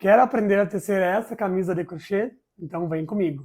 Quer aprender a tecer essa camisa de crochê? Então vem comigo!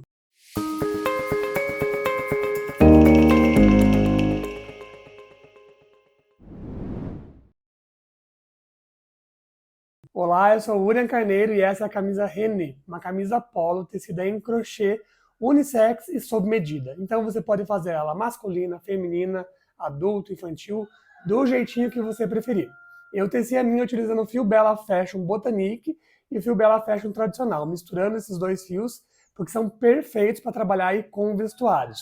Olá, eu sou o William Carneiro e essa é a camisa René, uma camisa polo tecida em crochê, unissex e sob medida. Então você pode fazer ela masculina, feminina, adulto, infantil, do jeitinho que você preferir. Eu teci a minha utilizando o fio Bella Fashion Botanique e o fio Bella Fashion tradicional, misturando esses dois fios, porque são perfeitos para trabalhar aí com vestuários.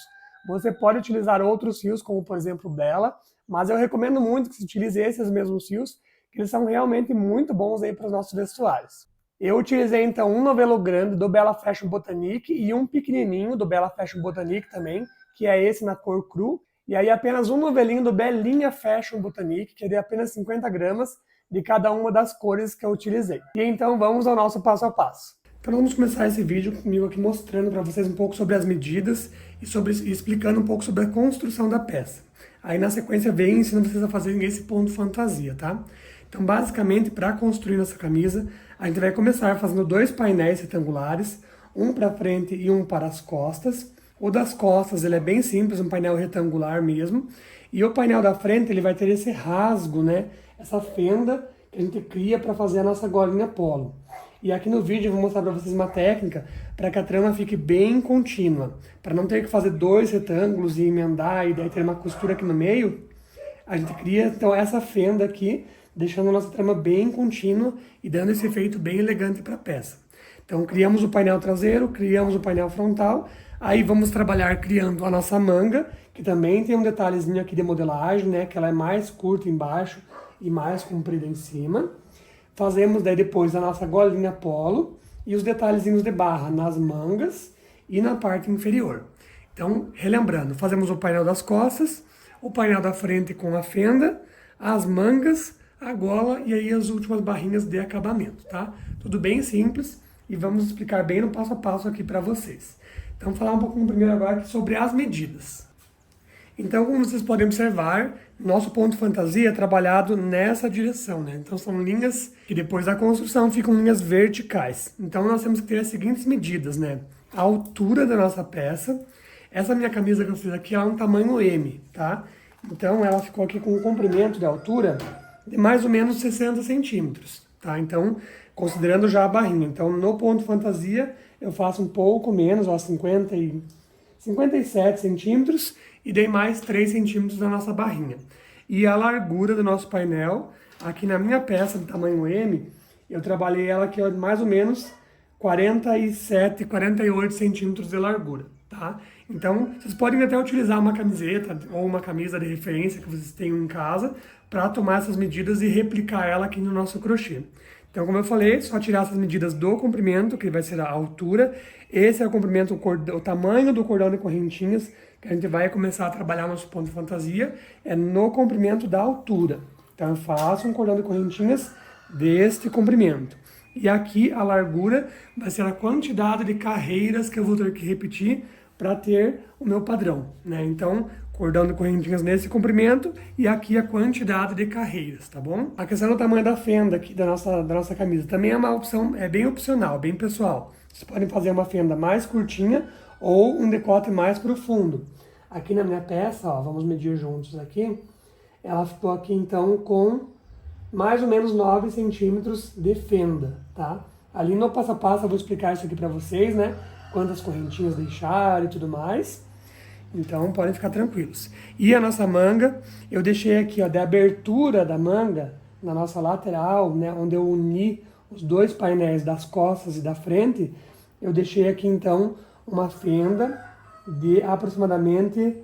Você pode utilizar outros fios, como por exemplo o Bella, mas eu recomendo muito que você utilize esses mesmos fios, que eles são realmente muito bons aí para os nossos vestuários. Eu utilizei então um novelo grande do Bella Fashion Botanique e um pequenininho do Bella Fashion Botanique também, que é esse na cor cru, e aí apenas um novelinho do Bellinha Fashion Botanique, que é de apenas 50 gramas de cada uma das cores que eu utilizei. E então vamos ao nosso passo a passo. Então vamos começar esse vídeo comigo aqui mostrando para vocês um pouco sobre as medidas e explicando um pouco sobre a construção da peça. Aí na sequência vem ensinando vocês a fazerem esse ponto fantasia, tá? Então basicamente para construir nossa camisa, a gente vai começar fazendo dois painéis retangulares, um para frente e um para as costas. O das costas ele é bem simples, um painel retangular mesmo, e o painel da frente ele vai ter esse rasgo, né? Essa fenda que a gente cria para fazer a nossa golinha polo. E aqui no vídeo eu vou mostrar para vocês uma técnica para que a trama fique bem contínua. Para não ter que fazer dois retângulos e emendar e daí ter uma costura aqui no meio, a gente cria então essa fenda aqui, deixando a nossa trama bem contínua e dando esse efeito bem elegante para a peça. Então criamos o painel traseiro, criamos o painel frontal, aí vamos trabalhar criando a nossa manga, que também tem um detalhezinho aqui de modelagem, né, que ela é mais curta embaixo e mais comprida em cima. Fazemos daí depois a nossa golinha polo e os detalhezinhos de barra nas mangas e na parte inferior. Então, relembrando, fazemos o painel das costas, o painel da frente com a fenda, as mangas, a gola e aí as últimas barrinhas de acabamento, tá? Tudo bem simples e vamos explicar bem no passo a passo aqui para vocês. Então, vou falar um pouquinho primeiro agora aqui sobre as medidas. Então, como vocês podem observar, nosso ponto fantasia é trabalhado nessa direção, né? Então, são linhas que depois da construção ficam linhas verticais. Então, nós temos que ter as seguintes medidas, né? A altura da nossa peça. Essa minha camisa que eu fiz aqui, ela é um tamanho M, tá? Então, ela ficou aqui com um comprimento de altura de mais ou menos 60 centímetros, tá? Então, considerando já a barrinha. Então, no ponto fantasia, eu faço um pouco menos, ó, 57 centímetros, e dei mais 3 centímetros da nossa barrinha. E a largura do nosso painel, aqui na minha peça de tamanho M, eu trabalhei ela aqui ó, mais ou menos 47, 48 centímetros de largura, tá? Então, vocês podem até utilizar uma camiseta ou uma camisa de referência que vocês tenham em casa para tomar essas medidas e replicar ela aqui no nosso crochê. Então, como eu falei, só tirar essas medidas do comprimento, que vai ser a altura. Esse é o comprimento, o tamanho do cordão de correntinhas, que a gente vai começar a trabalhar nosso ponto de fantasia, é no comprimento da altura. Então, eu faço um cordão de correntinhas deste comprimento. E aqui a largura vai ser a quantidade de carreiras que eu vou ter que repetir para ter o meu padrão, né? Então, cordão de correntinhas nesse comprimento e aqui a quantidade de carreiras, tá bom? A questão do tamanho da fenda aqui da nossa camisa também é uma opção, é bem opcional, bem pessoal. Vocês podem fazer uma fenda mais curtinha ou um decote mais profundo. Aqui na minha peça, ó, vamos medir juntos aqui, ela ficou aqui então com mais ou menos 9 centímetros de fenda, tá? Ali no passo a passo eu vou explicar isso aqui para vocês, né? Quantas correntinhas deixar e tudo mais. Então, podem ficar tranquilos. E a nossa manga, eu deixei aqui, ó, da abertura da manga, na nossa lateral, né, onde eu uni os dois painéis das costas e da frente, eu deixei aqui, então, uma fenda de aproximadamente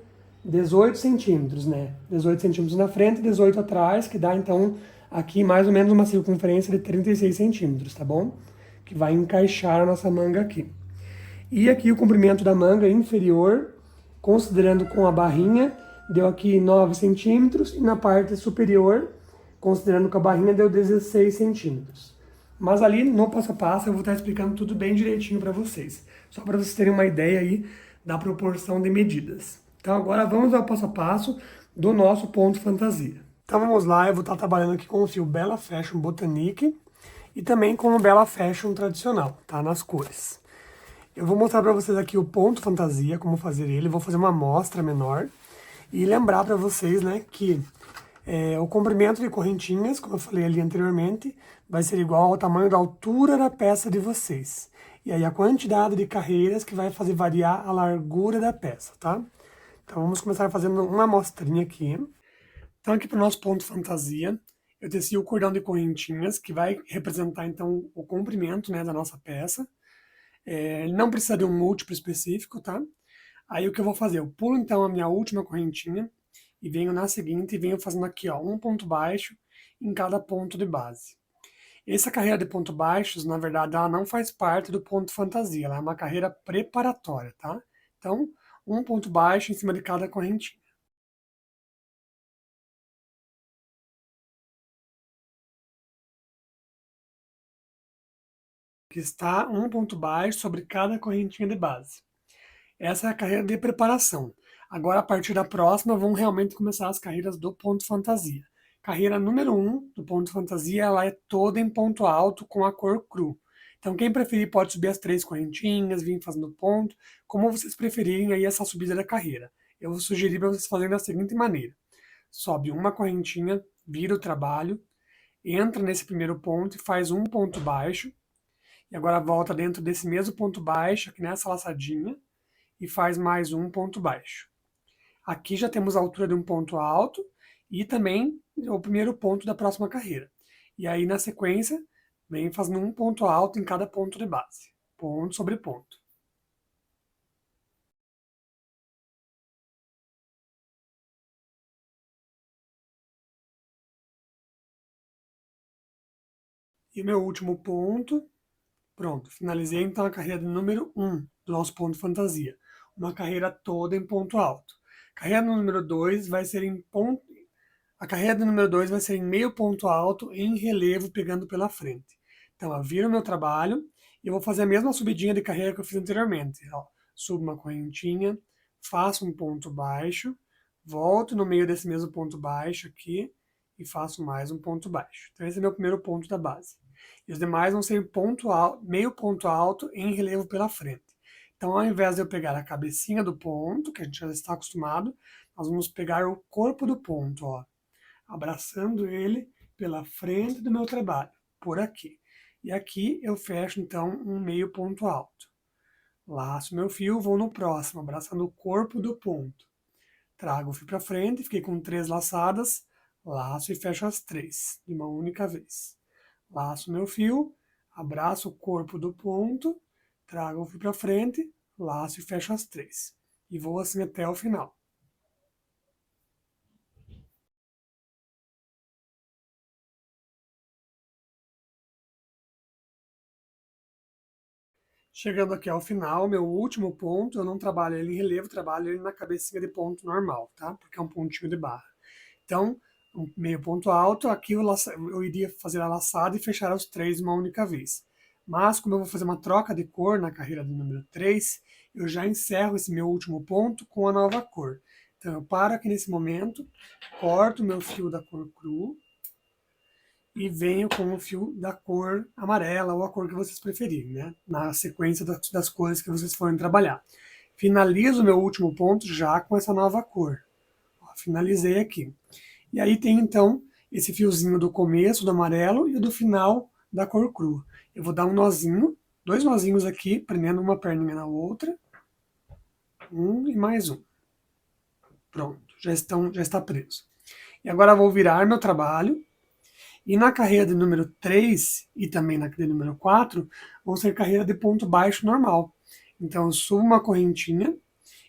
18 centímetros, né? 18 centímetros na frente e 18 atrás, que dá, então, aqui mais ou menos uma circunferência de 36 centímetros, tá bom? Que vai encaixar a nossa manga aqui. E aqui o comprimento da manga inferior, considerando com a barrinha, deu aqui 9 centímetros, e na parte superior, considerando com a barrinha, deu 16 centímetros. Mas ali, no passo a passo, eu vou estar explicando tudo bem direitinho para vocês. Só para vocês terem uma ideia aí da proporção de medidas. Então agora vamos ao passo a passo do nosso ponto fantasia. Então vamos lá, eu vou estar trabalhando aqui com o fio Bella Fashion Botanique. e também com o Bella Fashion tradicional, tá? Nas cores. Eu vou mostrar para vocês aqui o ponto fantasia, como fazer ele, vou fazer uma amostra menor e lembrar para vocês, né, que o comprimento de correntinhas, como eu falei ali anteriormente, vai ser igual ao tamanho da altura da peça de vocês. E aí a quantidade de carreiras que vai fazer variar a largura da peça, tá? Então vamos começar fazendo uma amostrinha aqui. Então aqui para o nosso ponto fantasia, eu teci o cordão de correntinhas, que vai representar então o comprimento, né, da nossa peça. Ele não precisa de um múltiplo específico, tá? Aí o que eu vou fazer? Eu pulo então a minha última correntinha e venho na seguinte e venho fazendo aqui, ó, um ponto baixo em cada ponto de base. Essa carreira de pontos baixos, na verdade, ela não faz parte do ponto fantasia, ela é uma carreira preparatória, tá? Então, um ponto baixo em cima de cada correntinha. Que está um ponto baixo sobre cada correntinha de base. Essa é a carreira de preparação. Agora, a partir da próxima, vão realmente começar as carreiras do ponto fantasia. Carreira número 1 do ponto fantasia, ela é toda em ponto alto com a cor cru. Então, quem preferir pode subir as 3 correntinhas, vir fazendo ponto, como vocês preferirem aí essa subida da carreira. Eu vou sugerir para vocês fazerem da seguinte maneira. Sobe uma correntinha, vira o trabalho, entra nesse primeiro ponto e faz um ponto baixo, e agora volta dentro desse mesmo ponto baixo, aqui nessa laçadinha, e faz mais um ponto baixo. Aqui já temos a altura de um ponto alto e também o primeiro ponto da próxima carreira. E aí, na sequência, vem fazendo um ponto alto em cada ponto de base. Ponto sobre ponto. E o meu último ponto, pronto. Finalizei então a carreira número 1 do nosso ponto fantasia. Uma carreira toda em ponto alto. Carreira número 2 vai ser em ponto. A carreira do número 2 vai ser em meio ponto alto, em relevo, pegando pela frente. Então, eu viro o meu trabalho e eu vou fazer a mesma subidinha de carreira que eu fiz anteriormente. Ó, subo uma correntinha, faço um ponto baixo, volto no meio desse mesmo ponto baixo aqui e faço mais um ponto baixo. Então, esse é meu primeiro ponto da base. E os demais vão ser ponto alto, meio ponto alto em relevo pela frente. Então, ao invés de eu pegar a cabecinha do ponto, que a gente já está acostumado, nós vamos pegar o corpo do ponto, ó, abraçando ele pela frente do meu trabalho, por aqui. E aqui eu fecho então um meio ponto alto. Laço meu fio, vou no próximo, abraçando o corpo do ponto. Trago o fio para frente, fiquei com 3 laçadas, laço e fecho as 3, de uma única vez. Laço meu fio, abraço o corpo do ponto, trago o fio para frente, laço e fecho as 3. E vou assim até o final. Chegando aqui ao final, meu último ponto, eu não trabalho ele em relevo, trabalho ele na cabecinha de ponto normal, tá? Porque é um pontinho de barra. Então, um meio ponto alto, aqui eu iria fazer a laçada e fechar os 3 de uma única vez. Mas, como eu vou fazer uma troca de cor na carreira do número 3, eu já encerro esse meu último ponto com a nova cor. Então, eu paro aqui nesse momento, corto o meu fio da cor cru, e venho com o fio da cor amarela ou a cor que vocês preferirem, né? Na sequência das cores que vocês forem trabalhar. Finalizo o meu último ponto já com essa nova cor. Ó, finalizei aqui. E aí tem então esse fiozinho do começo do amarelo e do final da cor crua. Eu vou dar um nozinho, 2 nozinhos aqui, prendendo uma perninha na outra. Um e mais um. Pronto, já está preso. E agora eu vou virar meu trabalho. E na carreira de número 3 e também na de número 4, vão ser carreira de ponto baixo normal. Então eu subo uma correntinha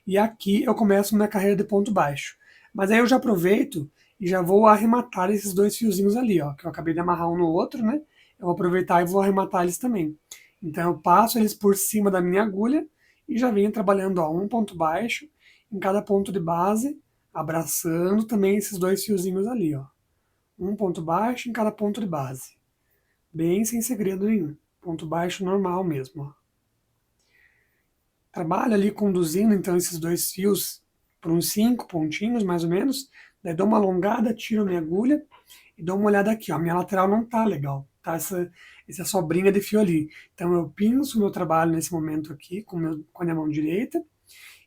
e aqui eu começo minha carreira de ponto baixo. Mas aí eu já aproveito e já vou arrematar esses 2 fiozinhos ali, ó, que eu acabei de amarrar um no outro, né? Eu vou aproveitar e vou arrematar eles também. Então eu passo eles por cima da minha agulha e já venho trabalhando, ó, um ponto baixo em cada ponto de base, abraçando também esses 2 fiozinhos ali, ó. Um ponto baixo em cada ponto de base. Bem sem segredo nenhum. Ponto baixo normal mesmo. Ó. Trabalho ali conduzindo então esses 2 fios por uns 5 pontinhos mais ou menos. Daí dou uma alongada, tiro a minha agulha e dou uma olhada aqui. Ó. A minha lateral não tá legal. Tá? essa sobrinha de fio ali. Então eu pinço o meu trabalho nesse momento aqui com a minha mão direita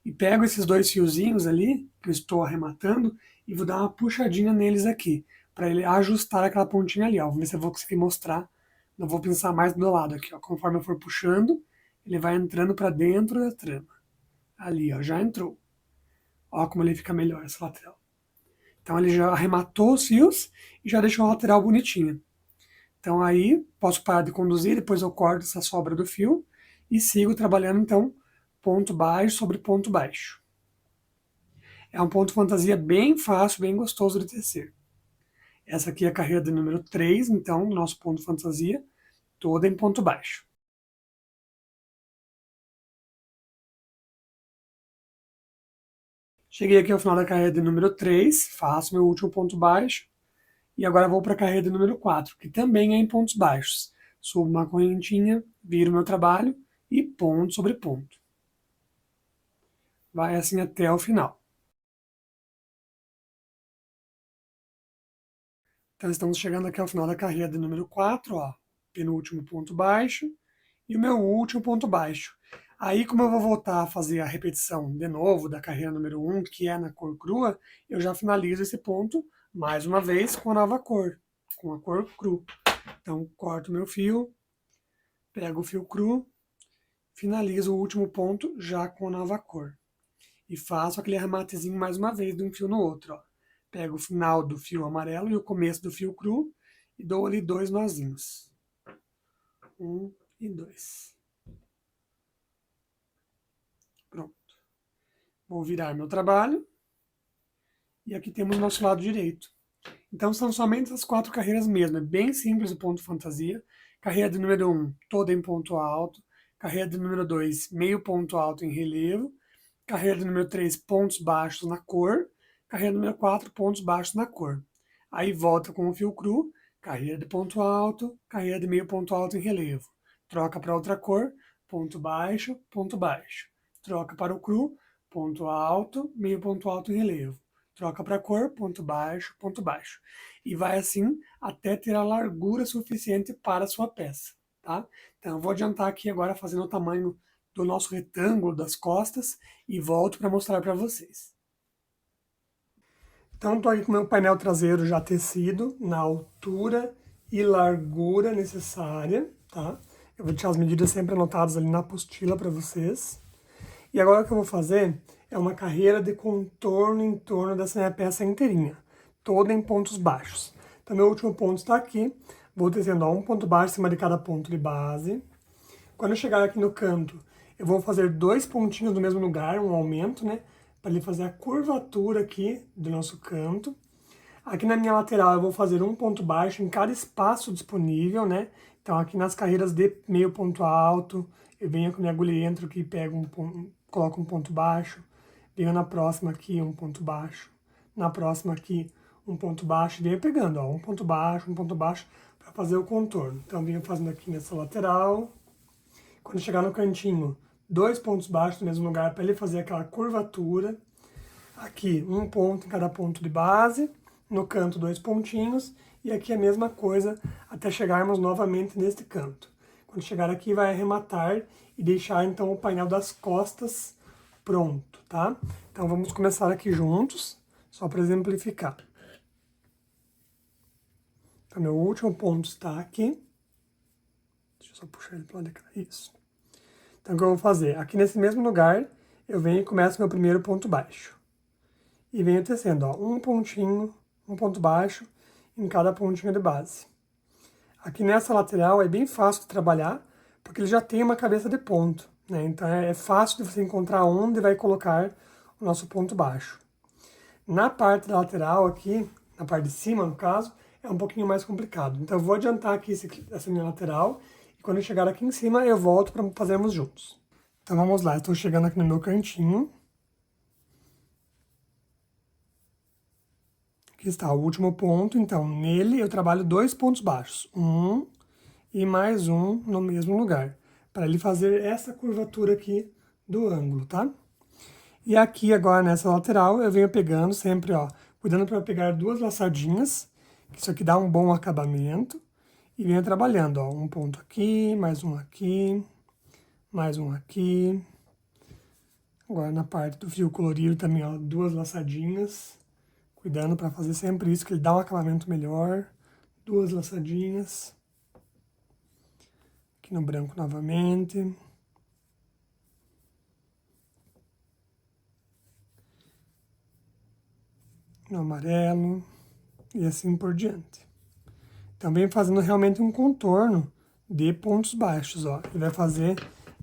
e pego esses dois fiozinhos ali que eu estou arrematando e vou dar uma puxadinha neles aqui, para ele ajustar aquela pontinha ali, ó. Vamos ver se eu vou conseguir mostrar. Não vou pensar mais do lado aqui, ó. Conforme eu for puxando, ele vai entrando para dentro da trama. Ali, ó, já entrou. Ó como ele fica melhor, essa lateral. Então ele já arrematou os fios e já deixou a lateral bonitinha. Então aí posso parar de conduzir, depois eu corto essa sobra do fio e sigo trabalhando então ponto baixo sobre ponto baixo. É um ponto fantasia bem fácil, bem gostoso de tecer. Essa aqui é a carreira de número 3, então, do nosso ponto fantasia, toda em ponto baixo. Cheguei aqui ao final da carreira de número 3, faço meu último ponto baixo, e agora vou para a carreira de número 4, que também é em pontos baixos. Subo uma correntinha, viro meu trabalho e ponto sobre ponto. Vai assim até o final. Então estamos chegando aqui ao final da carreira de número 4, ó, penúltimo ponto baixo e o meu último ponto baixo. Aí, como eu vou voltar a fazer a repetição de novo da carreira número 1, que é na cor crua, eu já finalizo esse ponto mais uma vez com a nova cor, com a cor cru. Então, corto meu fio, pego o fio cru, finalizo o último ponto já com a nova cor. E faço aquele arrematezinho mais uma vez de um fio no outro, ó. Pego o final do fio amarelo e o começo do fio cru e dou ali 2 nozinhos. 1 e 2. Pronto. Vou virar meu trabalho. E aqui temos o nosso lado direito. Então são somente as 4 carreiras mesmo. É bem simples o ponto fantasia. Carreira de número 1, toda em ponto alto. Carreira de número 2, meio ponto alto em relevo. Carreira de número 3, pontos baixos na cor. Carreira número 4, pontos baixos na cor. Aí volta com o fio cru, carreira de ponto alto, carreira de meio ponto alto em relevo. Troca para outra cor, ponto baixo, ponto baixo. Troca para o cru, ponto alto, meio ponto alto em relevo. Troca para a cor, ponto baixo, ponto baixo. E vai assim até ter a largura suficiente para a sua peça, tá? Então eu vou adiantar aqui agora fazendo o tamanho do nosso retângulo das costas e volto para mostrar para vocês. Então, estou aqui com o meu painel traseiro já tecido na altura e largura necessária, tá? Eu vou deixar as medidas sempre anotadas ali na apostila para vocês. E agora o que eu vou fazer é uma carreira de contorno em torno dessa minha peça inteirinha, toda em pontos baixos. Então, meu último ponto está aqui. Vou tecendo um ponto baixo em cima de cada ponto de base. Quando eu chegar aqui no canto, eu vou fazer 2 pontinhos no mesmo lugar, um aumento, né? Para ele fazer a curvatura aqui do nosso canto. Aqui na minha lateral eu vou fazer um ponto baixo em cada espaço disponível, né? Então aqui nas carreiras de meio ponto alto, eu venho com minha agulha e entro aqui, pego coloco um ponto baixo. Venho na próxima aqui um ponto baixo. Na próxima aqui um ponto baixo e venho pegando, ó, um ponto baixo, para fazer o contorno. Então venho fazendo aqui nessa lateral. Quando chegar no cantinho, 2 pontos baixos no mesmo lugar para ele fazer aquela curvatura. Aqui, um ponto em cada ponto de base. No canto, 2 pontinhos. E aqui a mesma coisa até chegarmos novamente neste canto. Quando chegar aqui, vai arrematar e deixar então o painel das costas pronto, tá? Então vamos começar aqui juntos, só para exemplificar. Então, meu último ponto está aqui. Deixa eu só puxar ele para lá de cá. Isso. Então, o que eu vou fazer? Aqui nesse mesmo lugar, eu venho e começo meu primeiro ponto baixo. E venho tecendo, ó, um pontinho, um ponto baixo em cada pontinho de base. Aqui nessa lateral é bem fácil de trabalhar, porque ele já tem uma cabeça de ponto, né? Então é fácil de você encontrar onde vai colocar o nosso ponto baixo. Na parte da lateral aqui, na parte de cima no caso, é um pouquinho mais complicado. Então eu vou adiantar aqui essa minha lateral, e quando eu chegar aqui em cima eu volto para fazermos juntos. Então vamos lá, estou chegando aqui no meu cantinho. Aqui está o último ponto, então nele eu trabalho 2 pontos baixos, um e mais um no mesmo lugar, para ele fazer essa curvatura aqui do ângulo, tá? E aqui agora nessa lateral eu venho pegando sempre, ó, cuidando para pegar 2 laçadinhas, que isso aqui dá um bom acabamento, E venho trabalhando, ó, um ponto aqui, mais um aqui, mais um aqui. Agora na parte do fio colorido também, ó, 2 laçadinhas. Cuidando para fazer sempre isso, que ele dá um acabamento melhor. 2 laçadinhas. Aqui no branco novamente. No amarelo. E assim por diante. Também fazendo realmente um contorno de pontos baixos, ó. Ele vai fazer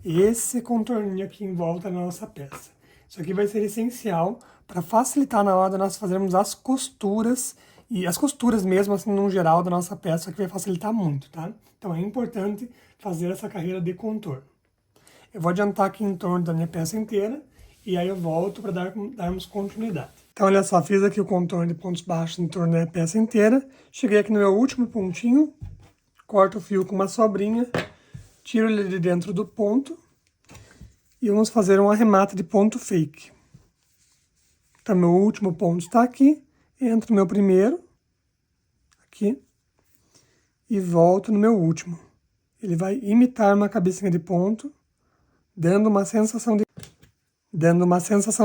esse contorninho aqui em volta da nossa peça. Isso aqui vai ser essencial para facilitar na hora de nós fazermos as costuras, e as costuras mesmo, assim, no geral, da nossa peça, que vai facilitar muito, tá? Então é importante fazer essa carreira de contorno. Eu vou adiantar aqui em torno da minha peça inteira, e aí eu volto para darmos continuidade. Então, olha só, fiz aqui o contorno de pontos baixos em torno da peça inteira. Cheguei aqui no meu último pontinho, corto o fio com uma sobrinha, tiro ele de dentro do ponto e vamos fazer um arremate de ponto fake. Então, meu último ponto está aqui, entro no meu primeiro, aqui, e volto no meu último. Ele vai imitar uma cabecinha de ponto, dando uma sensação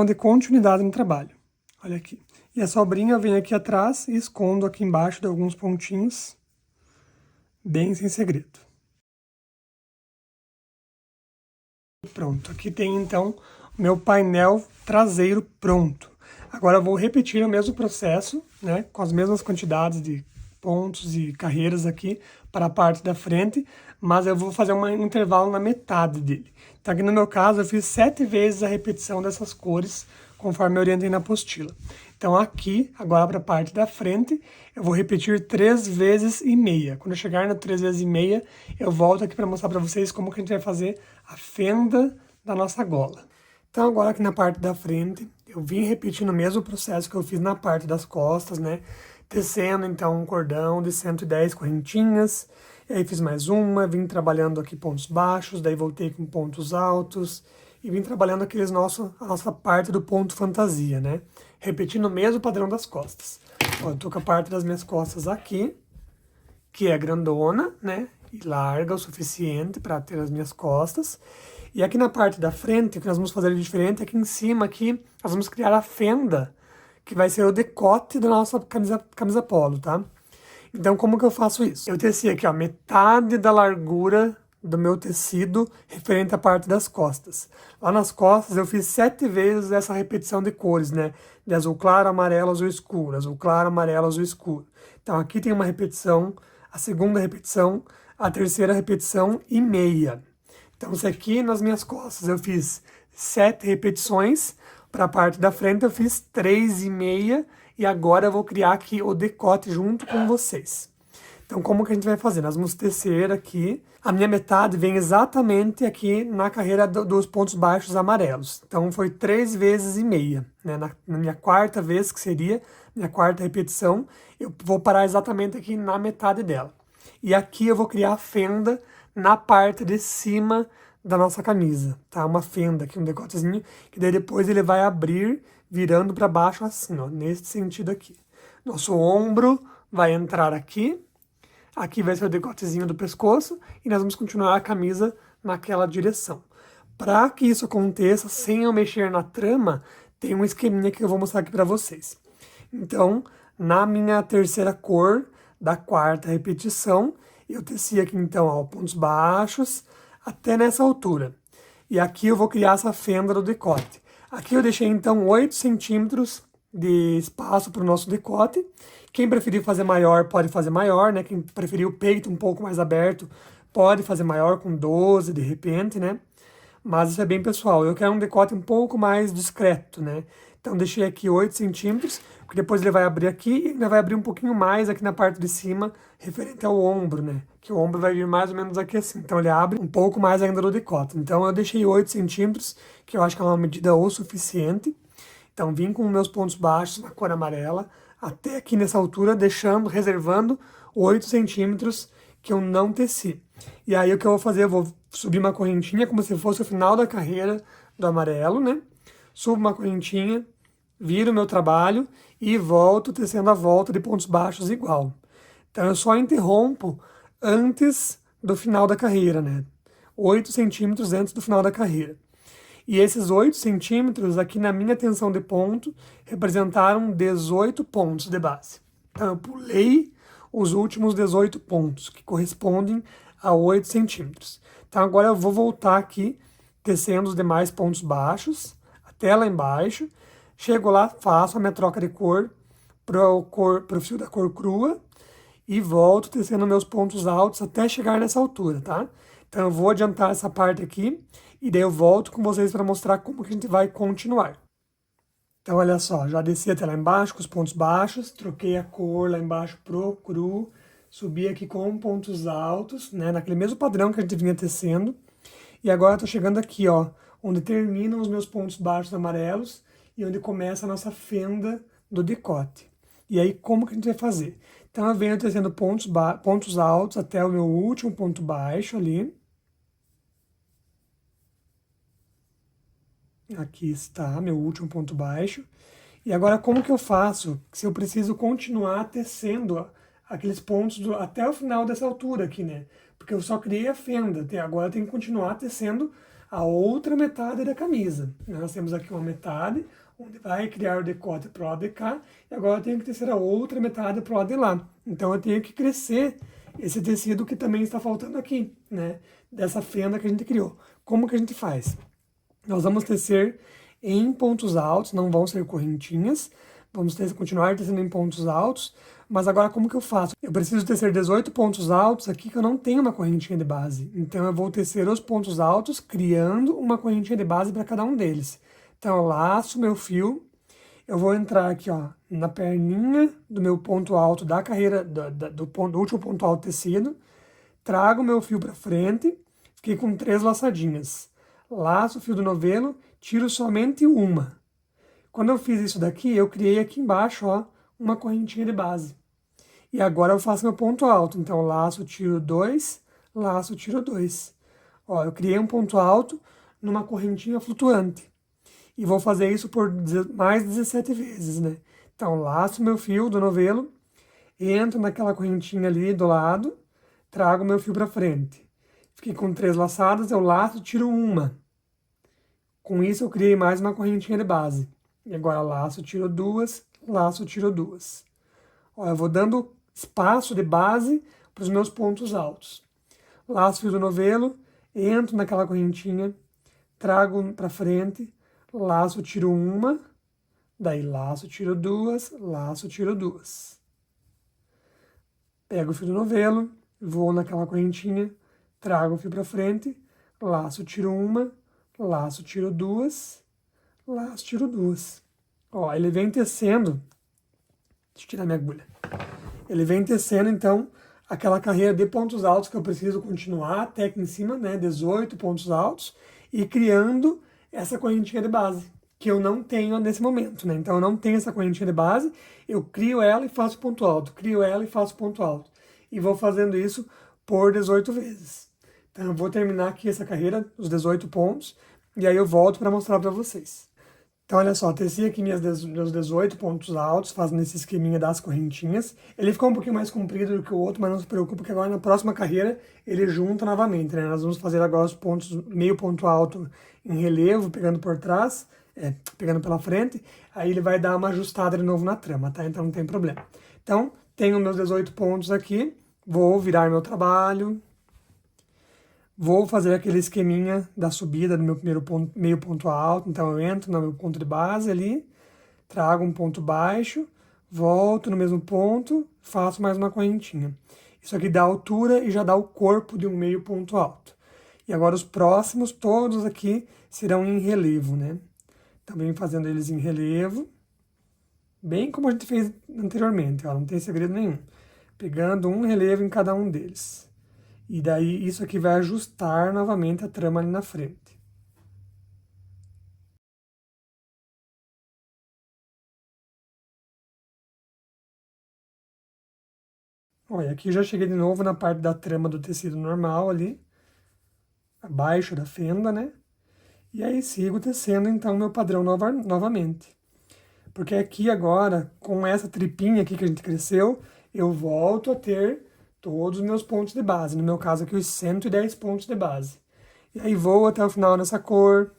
de continuidade no trabalho. Olha aqui. E a sobrinha vem aqui atrás e escondo aqui embaixo de alguns pontinhos, bem sem segredo. Pronto, aqui tem então o meu painel traseiro pronto. Agora eu vou repetir o mesmo processo, né, com as mesmas quantidades de pontos e carreiras aqui para a parte da frente, mas eu vou fazer um intervalo na metade dele. Então aqui no meu caso eu fiz 7 vezes a repetição dessas cores, conforme eu orientei na apostila. Então aqui, agora para a parte da frente, eu vou repetir 3 vezes e meia. Quando eu chegar no 3 vezes e meia, eu volto aqui para mostrar para vocês como que a gente vai fazer a fenda da nossa gola. Então agora aqui na parte da frente, eu vim repetindo o mesmo processo que eu fiz na parte das costas, né? Tecendo então um cordão de 110 correntinhas, e aí fiz mais uma, vim trabalhando aqui pontos baixos, daí voltei com pontos altos, e vim trabalhando a nossa parte do ponto fantasia, né? Repetindo o mesmo padrão das costas. Ó, eu tô com a parte das minhas costas aqui, que é grandona, né? E larga o suficiente para ter as minhas costas. E aqui na parte da frente, o que nós vamos fazer de diferente, aqui em cima, aqui, nós vamos criar a fenda, que vai ser o decote da nossa camisa polo, tá? Então, como que eu faço isso? Eu teci aqui, ó, metade da largura do meu tecido referente à parte das costas. Lá nas costas eu fiz 7 vezes essa repetição de cores, né? De azul claro, amarelo, azul escuro, azul claro, amarelo, azul escuro. Então aqui tem uma repetição, a segunda repetição, a terceira repetição e meia. Então isso aqui nas minhas costas eu fiz 7 repetições, para a parte da frente eu fiz 3 e meia, e agora eu vou criar aqui o decote junto com vocês. Então, como que a gente vai fazer? Nós vamos tecer aqui. A minha metade vem exatamente aqui na carreira dos pontos baixos amarelos. Então, foi 3 vezes e meia. Né? Na minha quarta vez, que seria minha quarta repetição, eu vou parar exatamente aqui na metade dela. E aqui eu vou criar a fenda na parte de cima da nossa camisa, tá? Uma fenda aqui, um decotezinho, que daí depois ele vai abrir virando para baixo assim, ó, nesse sentido aqui. Nosso ombro vai entrar aqui. Aqui vai ser o decotezinho do pescoço e nós vamos continuar a camisa naquela direção. Para que isso aconteça sem eu mexer na trama, tem um esqueminha que eu vou mostrar aqui para vocês. Então, na minha terceira cor da quarta repetição, eu teci aqui então, ó, pontos baixos até nessa altura. E aqui eu vou criar essa fenda do decote. Aqui eu deixei então 8 centímetros de espaço para o nosso decote. Quem preferir fazer maior, pode fazer maior, né? Quem preferir o peito um pouco mais aberto, pode fazer maior com 12 de repente, né? Mas isso é bem pessoal. Eu quero um decote um pouco mais discreto, né? Então deixei aqui 8 centímetros, porque depois ele vai abrir aqui e ainda vai abrir um pouquinho mais aqui na parte de cima, referente ao ombro, né? Que o ombro vai vir mais ou menos aqui assim. Então ele abre um pouco mais ainda do decote. Então eu deixei 8 centímetros, que eu acho que é uma medida o suficiente. Então vim com meus pontos baixos na cor amarela, até aqui nessa altura, reservando 8 centímetros que eu não teci. E aí o que eu vou fazer? Eu vou subir uma correntinha como se fosse o final da carreira do amarelo, né? Subo uma correntinha, viro o meu trabalho e volto tecendo a volta de pontos baixos igual. Então eu só interrompo antes do final da carreira, né? 8 centímetros antes do final da carreira. E esses 8 centímetros aqui na minha tensão de ponto representaram 18 pontos de base. Então eu pulei os últimos 18 pontos, que correspondem a 8 centímetros. Então agora eu vou voltar aqui, tecendo os demais pontos baixos, até lá embaixo. Chego lá, faço a minha troca de cor pro fio da cor crua e volto tecendo meus pontos altos até chegar nessa altura, tá? Então eu vou adiantar essa parte aqui e daí eu volto com vocês para mostrar como que a gente vai continuar. Então olha só, já desci até lá embaixo com os pontos baixos, troquei a cor lá embaixo pro cru, subi aqui com pontos altos, né, naquele mesmo padrão que a gente vinha tecendo. E agora eu tô chegando aqui, ó, onde terminam os meus pontos baixos amarelos e onde começa a nossa fenda do decote. E aí como que a gente vai fazer? Então eu venho tecendo pontos altos até o meu último ponto baixo ali. Aqui está meu último ponto baixo. E agora como que eu faço se eu preciso continuar tecendo aqueles pontos até o final dessa altura aqui, né? Porque eu só criei a fenda, agora eu tenho que continuar tecendo a outra metade da camisa. Nós temos aqui uma metade, onde vai criar o decote pro lado de cá, e agora eu tenho que tecer a outra metade pro lado de lá. Então eu tenho que crescer esse tecido que também está faltando aqui, né? Dessa fenda que a gente criou. Como que a gente faz? Nós vamos tecer em pontos altos, não vão ser correntinhas, vamos continuar tecendo em pontos altos, mas agora como que eu faço? Eu preciso tecer 18 pontos altos aqui que eu não tenho uma correntinha de base, então eu vou tecer os pontos altos criando uma correntinha de base para cada um deles. Então eu laço meu fio, eu vou entrar aqui ó, na perninha do meu ponto alto da carreira, do último ponto alto tecido, trago meu fio para frente, fiquei com 3 laçadinhas. Laço o fio do novelo, tiro somente uma. Quando eu fiz isso daqui, eu criei aqui embaixo, ó, uma correntinha de base. E agora eu faço meu ponto alto. Então, laço, tiro 2, laço, tiro 2. Ó, eu criei um ponto alto numa correntinha flutuante. E vou fazer isso por mais 17 vezes, né? Então, laço meu fio do novelo, entro naquela correntinha ali do lado, trago meu fio para frente. Fiquei com 3 laçadas, eu laço, tiro uma. Com isso eu criei mais uma correntinha de base. E agora laço, tiro 2, laço, tiro 2. Ó, eu vou dando espaço de base para os meus pontos altos. Laço fio do novelo, entro naquela correntinha, trago para frente, laço, tiro uma, daí laço, tiro 2, laço, tiro 2. Pego o fio do novelo, vou naquela correntinha, trago o fio para frente, laço, tiro uma, laço, tiro 2, laço, tiro 2. Ó, ele vem tecendo, deixa eu tirar minha agulha. Ele vem tecendo, então, aquela carreira de pontos altos que eu preciso continuar até aqui em cima, né, 18 pontos altos, e criando essa correntinha de base, que eu não tenho nesse momento, né? Então, eu não tenho essa correntinha de base, eu crio ela e faço ponto alto, crio ela e faço ponto alto. E vou fazendo isso por 18 vezes. Então, eu vou terminar aqui essa carreira, os 18 pontos, e aí eu volto para mostrar para vocês. Então, olha só, teci aqui meus 18 pontos altos, fazendo esse esqueminha das correntinhas. Ele ficou um pouquinho mais comprido do que o outro, mas não se preocupe, que agora na próxima carreira ele junta novamente, né? Nós vamos fazer agora os pontos, meio ponto alto em relevo, pegando por trás, pegando pela frente, aí ele vai dar uma ajustada de novo na trama, tá? Então não tem problema. Então, tenho meus 18 pontos aqui, vou virar meu trabalho, vou fazer aquele esqueminha da subida do meu primeiro ponto, meio ponto alto. Então eu entro no meu ponto de base ali, trago um ponto baixo, volto no mesmo ponto, faço mais uma correntinha. Isso aqui dá altura e já dá o corpo de um meio ponto alto. E agora os próximos todos aqui serão em relevo, né? Também fazendo eles em relevo, bem como a gente fez anteriormente, ó, não tem segredo nenhum. Pegando um relevo em cada um deles. E daí isso aqui vai ajustar novamente a trama ali na frente. Olha, aqui já cheguei de novo na parte da trama do tecido normal ali, abaixo da fenda, né? E aí sigo tecendo então meu padrão novamente. Porque aqui agora, com essa tripinha aqui que a gente cresceu, eu volto a ter todos os meus pontos de base, no meu caso aqui os 110 pontos de base. E aí vou até o final nessa cor,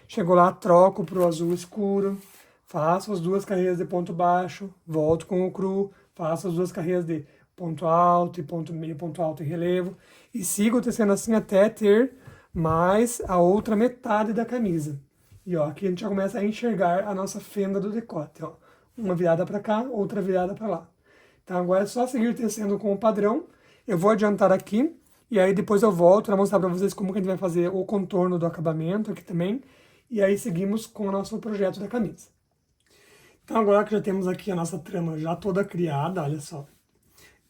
chego lá, troco para o azul escuro, faço as 2 carreiras de ponto baixo, volto com o cru, faço as 2 carreiras de ponto alto e ponto meio, ponto alto e relevo, e sigo tecendo assim até ter mais a outra metade da camisa. E ó, aqui a gente já começa a enxergar a nossa fenda do decote, ó. Uma virada para cá, outra virada para lá. Então agora é só seguir tecendo com o padrão. Eu vou adiantar aqui, e aí depois eu volto para mostrar para vocês como que a gente vai fazer o contorno do acabamento aqui também. E aí seguimos com o nosso projeto da camisa. Então agora que já temos aqui a nossa trama já toda criada, olha só.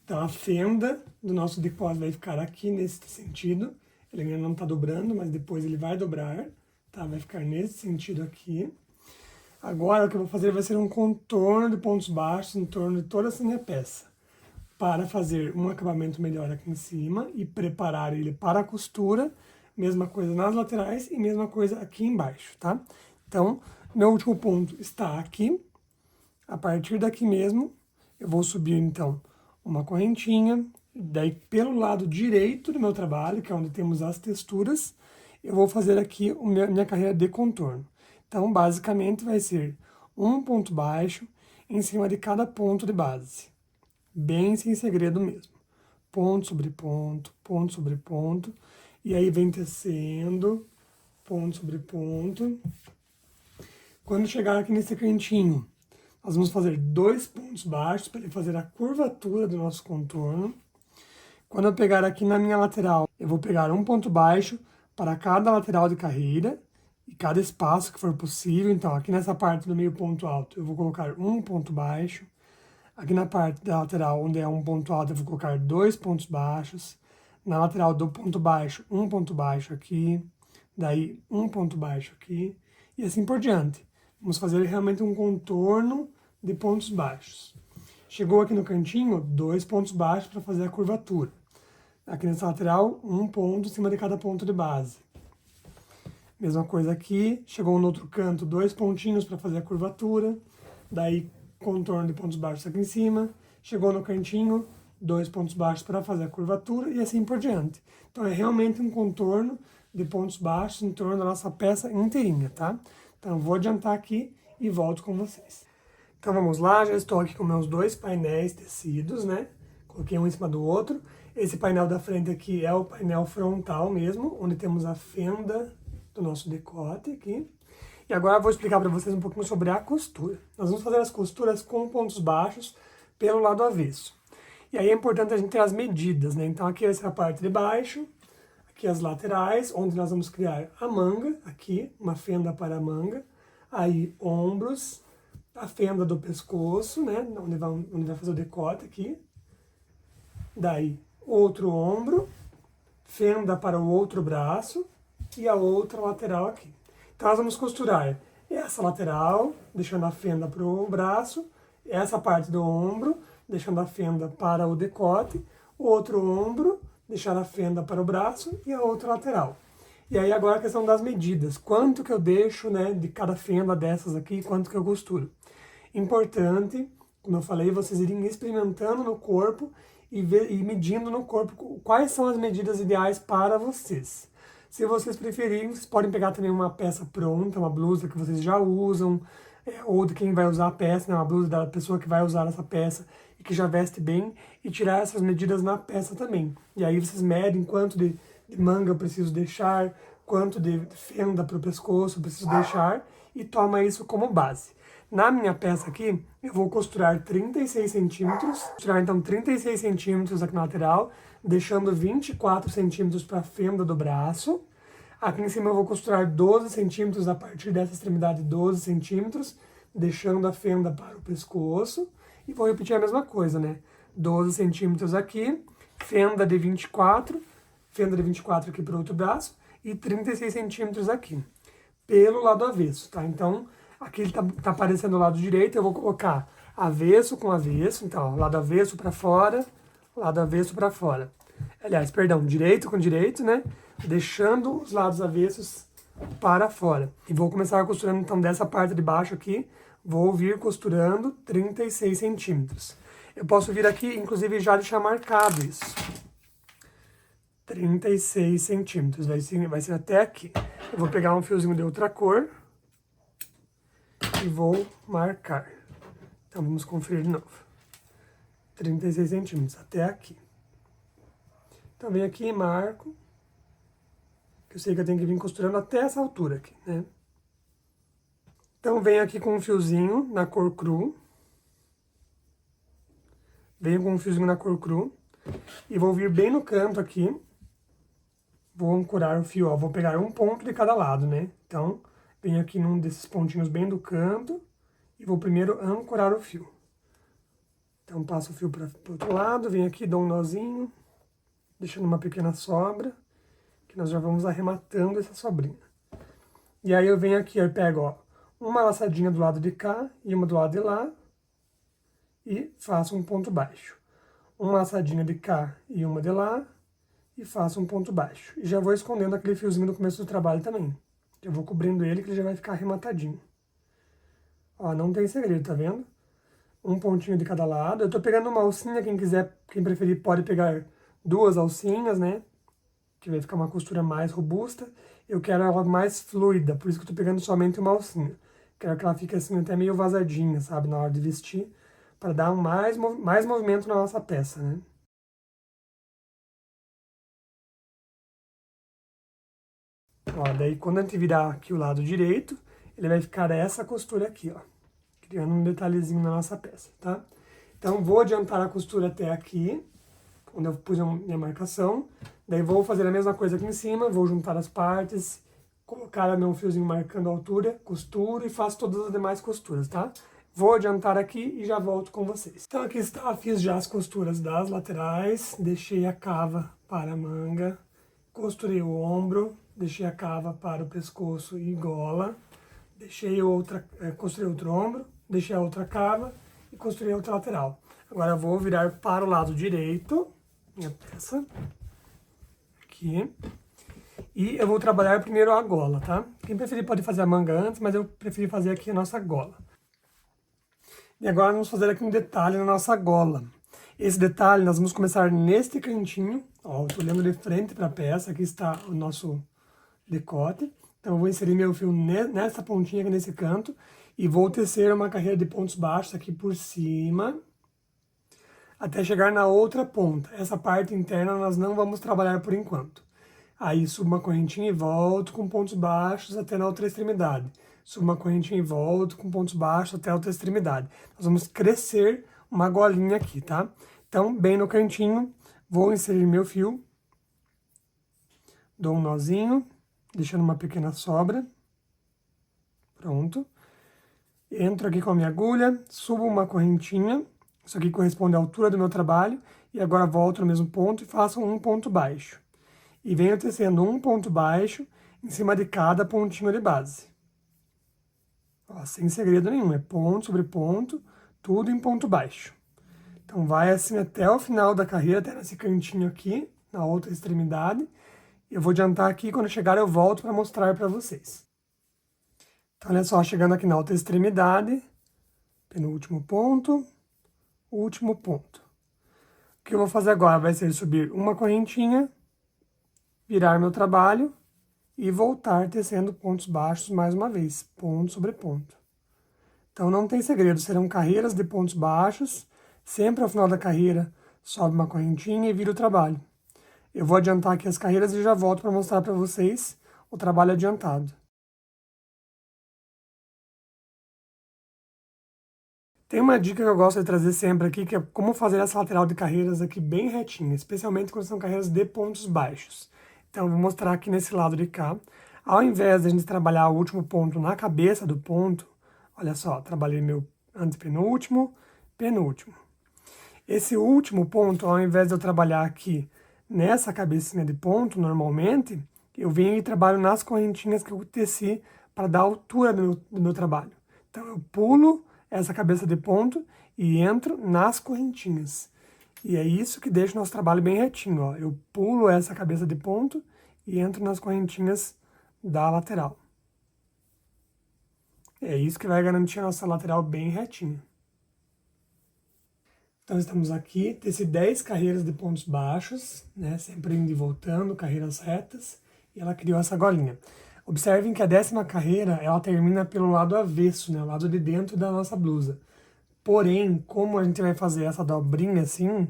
Então a fenda do nosso decote vai ficar aqui nesse sentido. Ele ainda não está dobrando, mas depois ele vai dobrar, tá? Vai ficar nesse sentido aqui. Agora o que eu vou fazer vai ser um contorno de pontos baixos em torno de toda essa minha peça, para fazer um acabamento melhor aqui em cima e preparar ele para a costura. Mesma coisa nas laterais e mesma coisa aqui embaixo, tá? Então, meu último ponto está aqui. A partir daqui mesmo, eu vou subir, então, uma correntinha. Daí, pelo lado direito do meu trabalho, que é onde temos as texturas, eu vou fazer aqui minha carreira de contorno. Então, basicamente, vai ser um ponto baixo em cima de cada ponto de base. Bem sem segredo mesmo. Ponto sobre ponto, ponto sobre ponto. E aí vem tecendo, ponto sobre ponto. Quando chegar aqui nesse cantinho, nós vamos fazer 2 pontos baixos para ele fazer a curvatura do nosso contorno. Quando eu pegar aqui na minha lateral, eu vou pegar um ponto baixo para cada lateral de carreira e cada espaço que for possível. Então, aqui nessa parte do meio ponto alto, eu vou colocar um ponto baixo. Aqui na parte da lateral, onde é um ponto alto, eu vou colocar 2 pontos baixos. Na lateral do ponto baixo, um ponto baixo aqui. Daí, um ponto baixo aqui. E assim por diante. Vamos fazer realmente um contorno de pontos baixos. Chegou aqui no cantinho, 2 pontos baixos para fazer a curvatura. Aqui nessa lateral, um ponto em cima de cada ponto de base. Mesma coisa aqui. Chegou no outro canto, 2 pontinhos para fazer a curvatura. Daí, contorno de pontos baixos aqui em cima. Chegou no cantinho, 2 pontos baixos para fazer a curvatura e assim por diante. Então, é realmente um contorno de pontos baixos em torno da nossa peça inteirinha, tá? Então, vou adiantar aqui e volto com vocês. Então, vamos lá. Já estou aqui com meus 2 painéis tecidos, né? Coloquei um em cima do outro. Esse painel da frente aqui é o painel frontal mesmo, onde temos a fenda do nosso decote aqui. E agora eu vou explicar para vocês um pouquinho sobre a costura. Nós vamos fazer as costuras com pontos baixos pelo lado avesso. E aí é importante a gente ter as medidas, né? Então aqui vai ser a parte de baixo, aqui as laterais, onde nós vamos criar a manga, aqui, uma fenda para a manga. Aí ombros, a fenda do pescoço, né? Onde vai fazer o decote aqui. Daí outro ombro, fenda para o outro braço e a outra lateral aqui. Então, nós vamos costurar essa lateral, deixando a fenda para o braço, essa parte do ombro, deixando a fenda para o decote, o outro ombro, deixar a fenda para o braço e a outra lateral. E aí agora a questão das medidas. Quanto que eu deixo, né, de cada fenda dessas aqui, quanto que eu costuro. Importante, como eu falei, vocês irem experimentando no corpo e medindo no corpo quais são as medidas ideais para vocês. Se vocês preferirem, vocês podem pegar também uma peça pronta, uma blusa que vocês já usam, ou de quem vai usar a peça, né, uma blusa da pessoa que vai usar essa peça e que já veste bem, e tirar essas medidas na peça também. E aí vocês medem quanto de manga eu preciso deixar, quanto de fenda para o pescoço eu preciso deixar, e toma isso como base. Na minha peça aqui, eu vou costurar 36 centímetros, costurar então 36 centímetros aqui na lateral, deixando 24 centímetros para a fenda do braço. Aqui em cima eu vou costurar 12 centímetros a partir dessa extremidade, 12 centímetros, deixando a fenda para o pescoço. E vou repetir a mesma coisa, né? 12 centímetros aqui, fenda de 24 aqui para o outro braço e 36 centímetros aqui, pelo lado avesso, tá? Então, aqui ele tá aparecendo o lado direito, eu vou colocar avesso com avesso, então, ó, lado avesso para fora, lado avesso para fora. Aliás, perdão, direito com direito, né? Deixando os lados avessos para fora. E vou começar costurando, então, dessa parte de baixo aqui, vou vir costurando 36 centímetros. Eu posso vir aqui, inclusive, já deixar marcado isso. 36 centímetros, vai ser até aqui. Eu vou pegar um fiozinho de outra cor e vou marcar. Então, vamos conferir de novo. 36 centímetros, até aqui. Então, venho aqui e marco. Eu sei que eu tenho que vir costurando até essa altura aqui, né? Então, venho aqui com um fiozinho na cor cru. Venho com um fiozinho na cor cru. E vou vir bem no canto aqui. Vou ancorar o fio, ó. Vou pegar um ponto de cada lado, né? Então, venho aqui num desses pontinhos bem do canto. E vou primeiro ancorar o fio. Então, passo o fio para o outro lado. Venho aqui, dou um nozinho. Deixando uma pequena sobra. Que nós já vamos arrematando essa sobrinha. E aí eu venho aqui, eu pego, ó, uma laçadinha do lado de cá e uma do lado de lá e faço um ponto baixo. Uma laçadinha de cá e uma de lá e faço um ponto baixo. E já vou escondendo aquele fiozinho do começo do trabalho também. Eu vou cobrindo ele que ele já vai ficar arrematadinho. Ó, não tem segredo, tá vendo? Um pontinho de cada lado. Eu tô pegando uma alcinha, quem quiser, quem preferir pode pegar duas alcinhas, né? Que vai ficar uma costura mais robusta. Eu quero ela mais fluida, por isso que eu tô pegando somente uma alcinha. Quero que ela fique assim até meio vazadinha, sabe, na hora de vestir, para dar mais movimento na nossa peça, né? Ó, daí quando a gente virar aqui o lado direito, ele vai ficar essa costura aqui, ó, criando um detalhezinho na nossa peça, tá? Então vou adiantar a costura até aqui, onde eu pus a minha marcação. Daí vou fazer a mesma coisa aqui em cima, vou juntar as partes, colocar meu fiozinho marcando a altura, costuro e faço todas as demais costuras, tá? Vou adiantar aqui e já volto com vocês. Então aqui está, fiz já as costuras das laterais, deixei a cava para a manga, costurei o ombro, deixei a cava para o pescoço e gola, costurei outro ombro, deixei a outra cava e costurei outra lateral. Agora eu vou virar para o lado direito, minha peça, aqui, e eu vou trabalhar primeiro a gola, tá? Quem preferir pode fazer a manga antes, mas eu preferi fazer aqui a nossa gola. E agora vamos fazer aqui um detalhe na nossa gola. Esse detalhe nós vamos começar neste cantinho, ó, eu tô olhando de frente para a peça, aqui está o nosso decote. Então eu vou inserir meu fio nessa pontinha aqui nesse canto e vou tecer uma carreira de pontos baixos aqui por cima, até chegar na outra ponta. Essa parte interna nós não vamos trabalhar por enquanto. Aí subo uma correntinha e volto com pontos baixos até na outra extremidade. Subo uma correntinha e volto com pontos baixos até a outra extremidade. Nós vamos crescer uma golinha aqui, tá? Então, bem no cantinho, vou inserir meu fio. Dou um nozinho, deixando uma pequena sobra. Pronto. Entro aqui com a minha agulha, subo uma correntinha. Isso aqui corresponde à altura do meu trabalho. E agora volto no mesmo ponto e faço um ponto baixo. E venho tecendo um ponto baixo em cima de cada pontinho de base. Ó, sem segredo nenhum, é ponto sobre ponto, tudo em ponto baixo. Então vai assim até o final da carreira, até nesse cantinho aqui, na outra extremidade. Eu vou adiantar aqui, quando chegar eu volto para mostrar para vocês. Então olha só, chegando aqui na outra extremidade, penúltimo ponto, último ponto. O que eu vou fazer agora vai ser subir uma correntinha, virar meu trabalho e voltar tecendo pontos baixos mais uma vez, ponto sobre ponto. Então não tem segredo, serão carreiras de pontos baixos, sempre ao final da carreira sobe uma correntinha e vira o trabalho. Eu vou adiantar aqui as carreiras e já volto para mostrar para vocês o trabalho adiantado. Tem uma dica que eu gosto de trazer sempre aqui, que é como fazer essa lateral de carreiras aqui bem retinha, especialmente quando são carreiras de pontos baixos. Então, eu vou mostrar aqui nesse lado de cá. Ao invés de a gente trabalhar o último ponto na cabeça do ponto, olha só, trabalhei meu antepenúltimo, penúltimo. Esse último ponto, ao invés de eu trabalhar aqui nessa cabecinha de ponto, normalmente, eu venho e trabalho nas correntinhas que eu teci para dar a altura do meu trabalho. Então, eu pulo essa cabeça de ponto e entro nas correntinhas. E é isso que deixa o nosso trabalho bem retinho, ó. Eu pulo essa cabeça de ponto e entro nas correntinhas da lateral. É isso que vai garantir a nossa lateral bem retinha. Então estamos aqui, teci 10 carreiras de pontos baixos, né, sempre indo e voltando, carreiras retas, e ela criou essa golinha. Observem que a 10ª carreira, ela termina pelo lado avesso, né, o lado de dentro da nossa blusa. Porém, como a gente vai fazer essa dobrinha assim,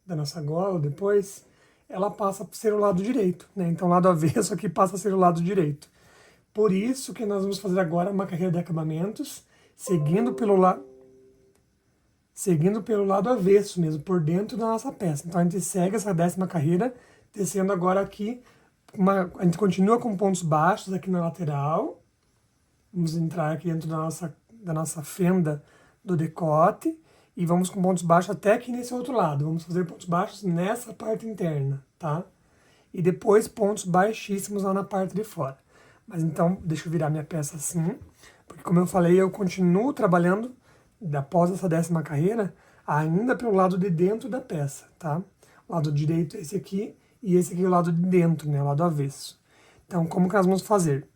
da nossa gola depois, ela passa a ser o lado direito, né, então o lado avesso aqui passa a ser o lado direito. Por isso que nós vamos fazer agora uma carreira de acabamentos, seguindo pelo lado avesso mesmo, por dentro da nossa peça. Então a gente segue essa 10ª carreira, descendo agora aqui, a gente continua com pontos baixos aqui na lateral, vamos entrar aqui dentro da nossa fenda do decote, e vamos com pontos baixos até aqui nesse outro lado, vamos fazer pontos baixos nessa parte interna, tá? E depois pontos baixíssimos lá na parte de fora. Mas então, deixa eu virar minha peça assim, porque como eu falei, eu continuo trabalhando, após essa 10ª carreira, ainda pelo lado de dentro da peça, tá? O lado direito é esse aqui, e esse aqui é o lado de dentro, né? O lado avesso. Então, como que nós vamos fazer?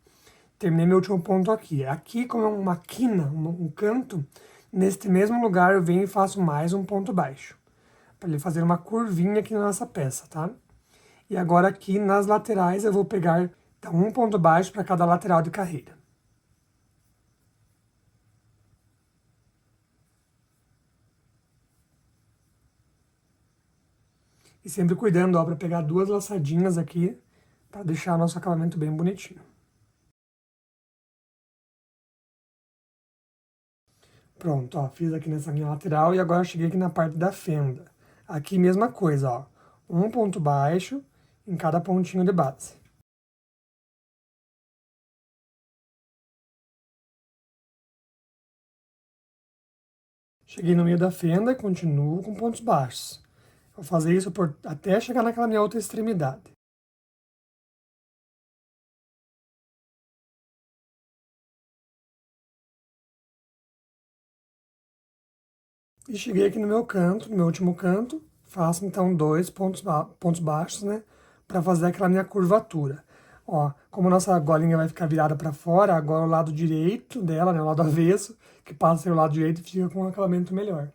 Terminei meu último ponto aqui. Aqui, como é uma quina, um canto, neste mesmo lugar eu venho e faço mais um ponto baixo, para ele fazer uma curvinha aqui na nossa peça, tá? E agora aqui nas laterais eu vou pegar então, um ponto baixo para cada lateral de carreira. E sempre cuidando, ó, para pegar 2 laçadinhas aqui, para deixar o nosso acabamento bem bonitinho. Pronto, ó, fiz aqui nessa minha lateral e agora cheguei aqui na parte da fenda. Aqui mesma coisa, ó, um ponto baixo em cada pontinho de base. Cheguei no meio da fenda e continuo com pontos baixos. Vou fazer isso até chegar naquela minha outra extremidade. E cheguei aqui no meu canto, no meu último canto, faço então 2 pontos baixos, né, para fazer aquela minha curvatura. Ó, como a nossa golinha vai ficar virada para fora, agora o lado direito dela, né, o lado avesso, que passa a ser o lado direito, fica com um acabamento melhor.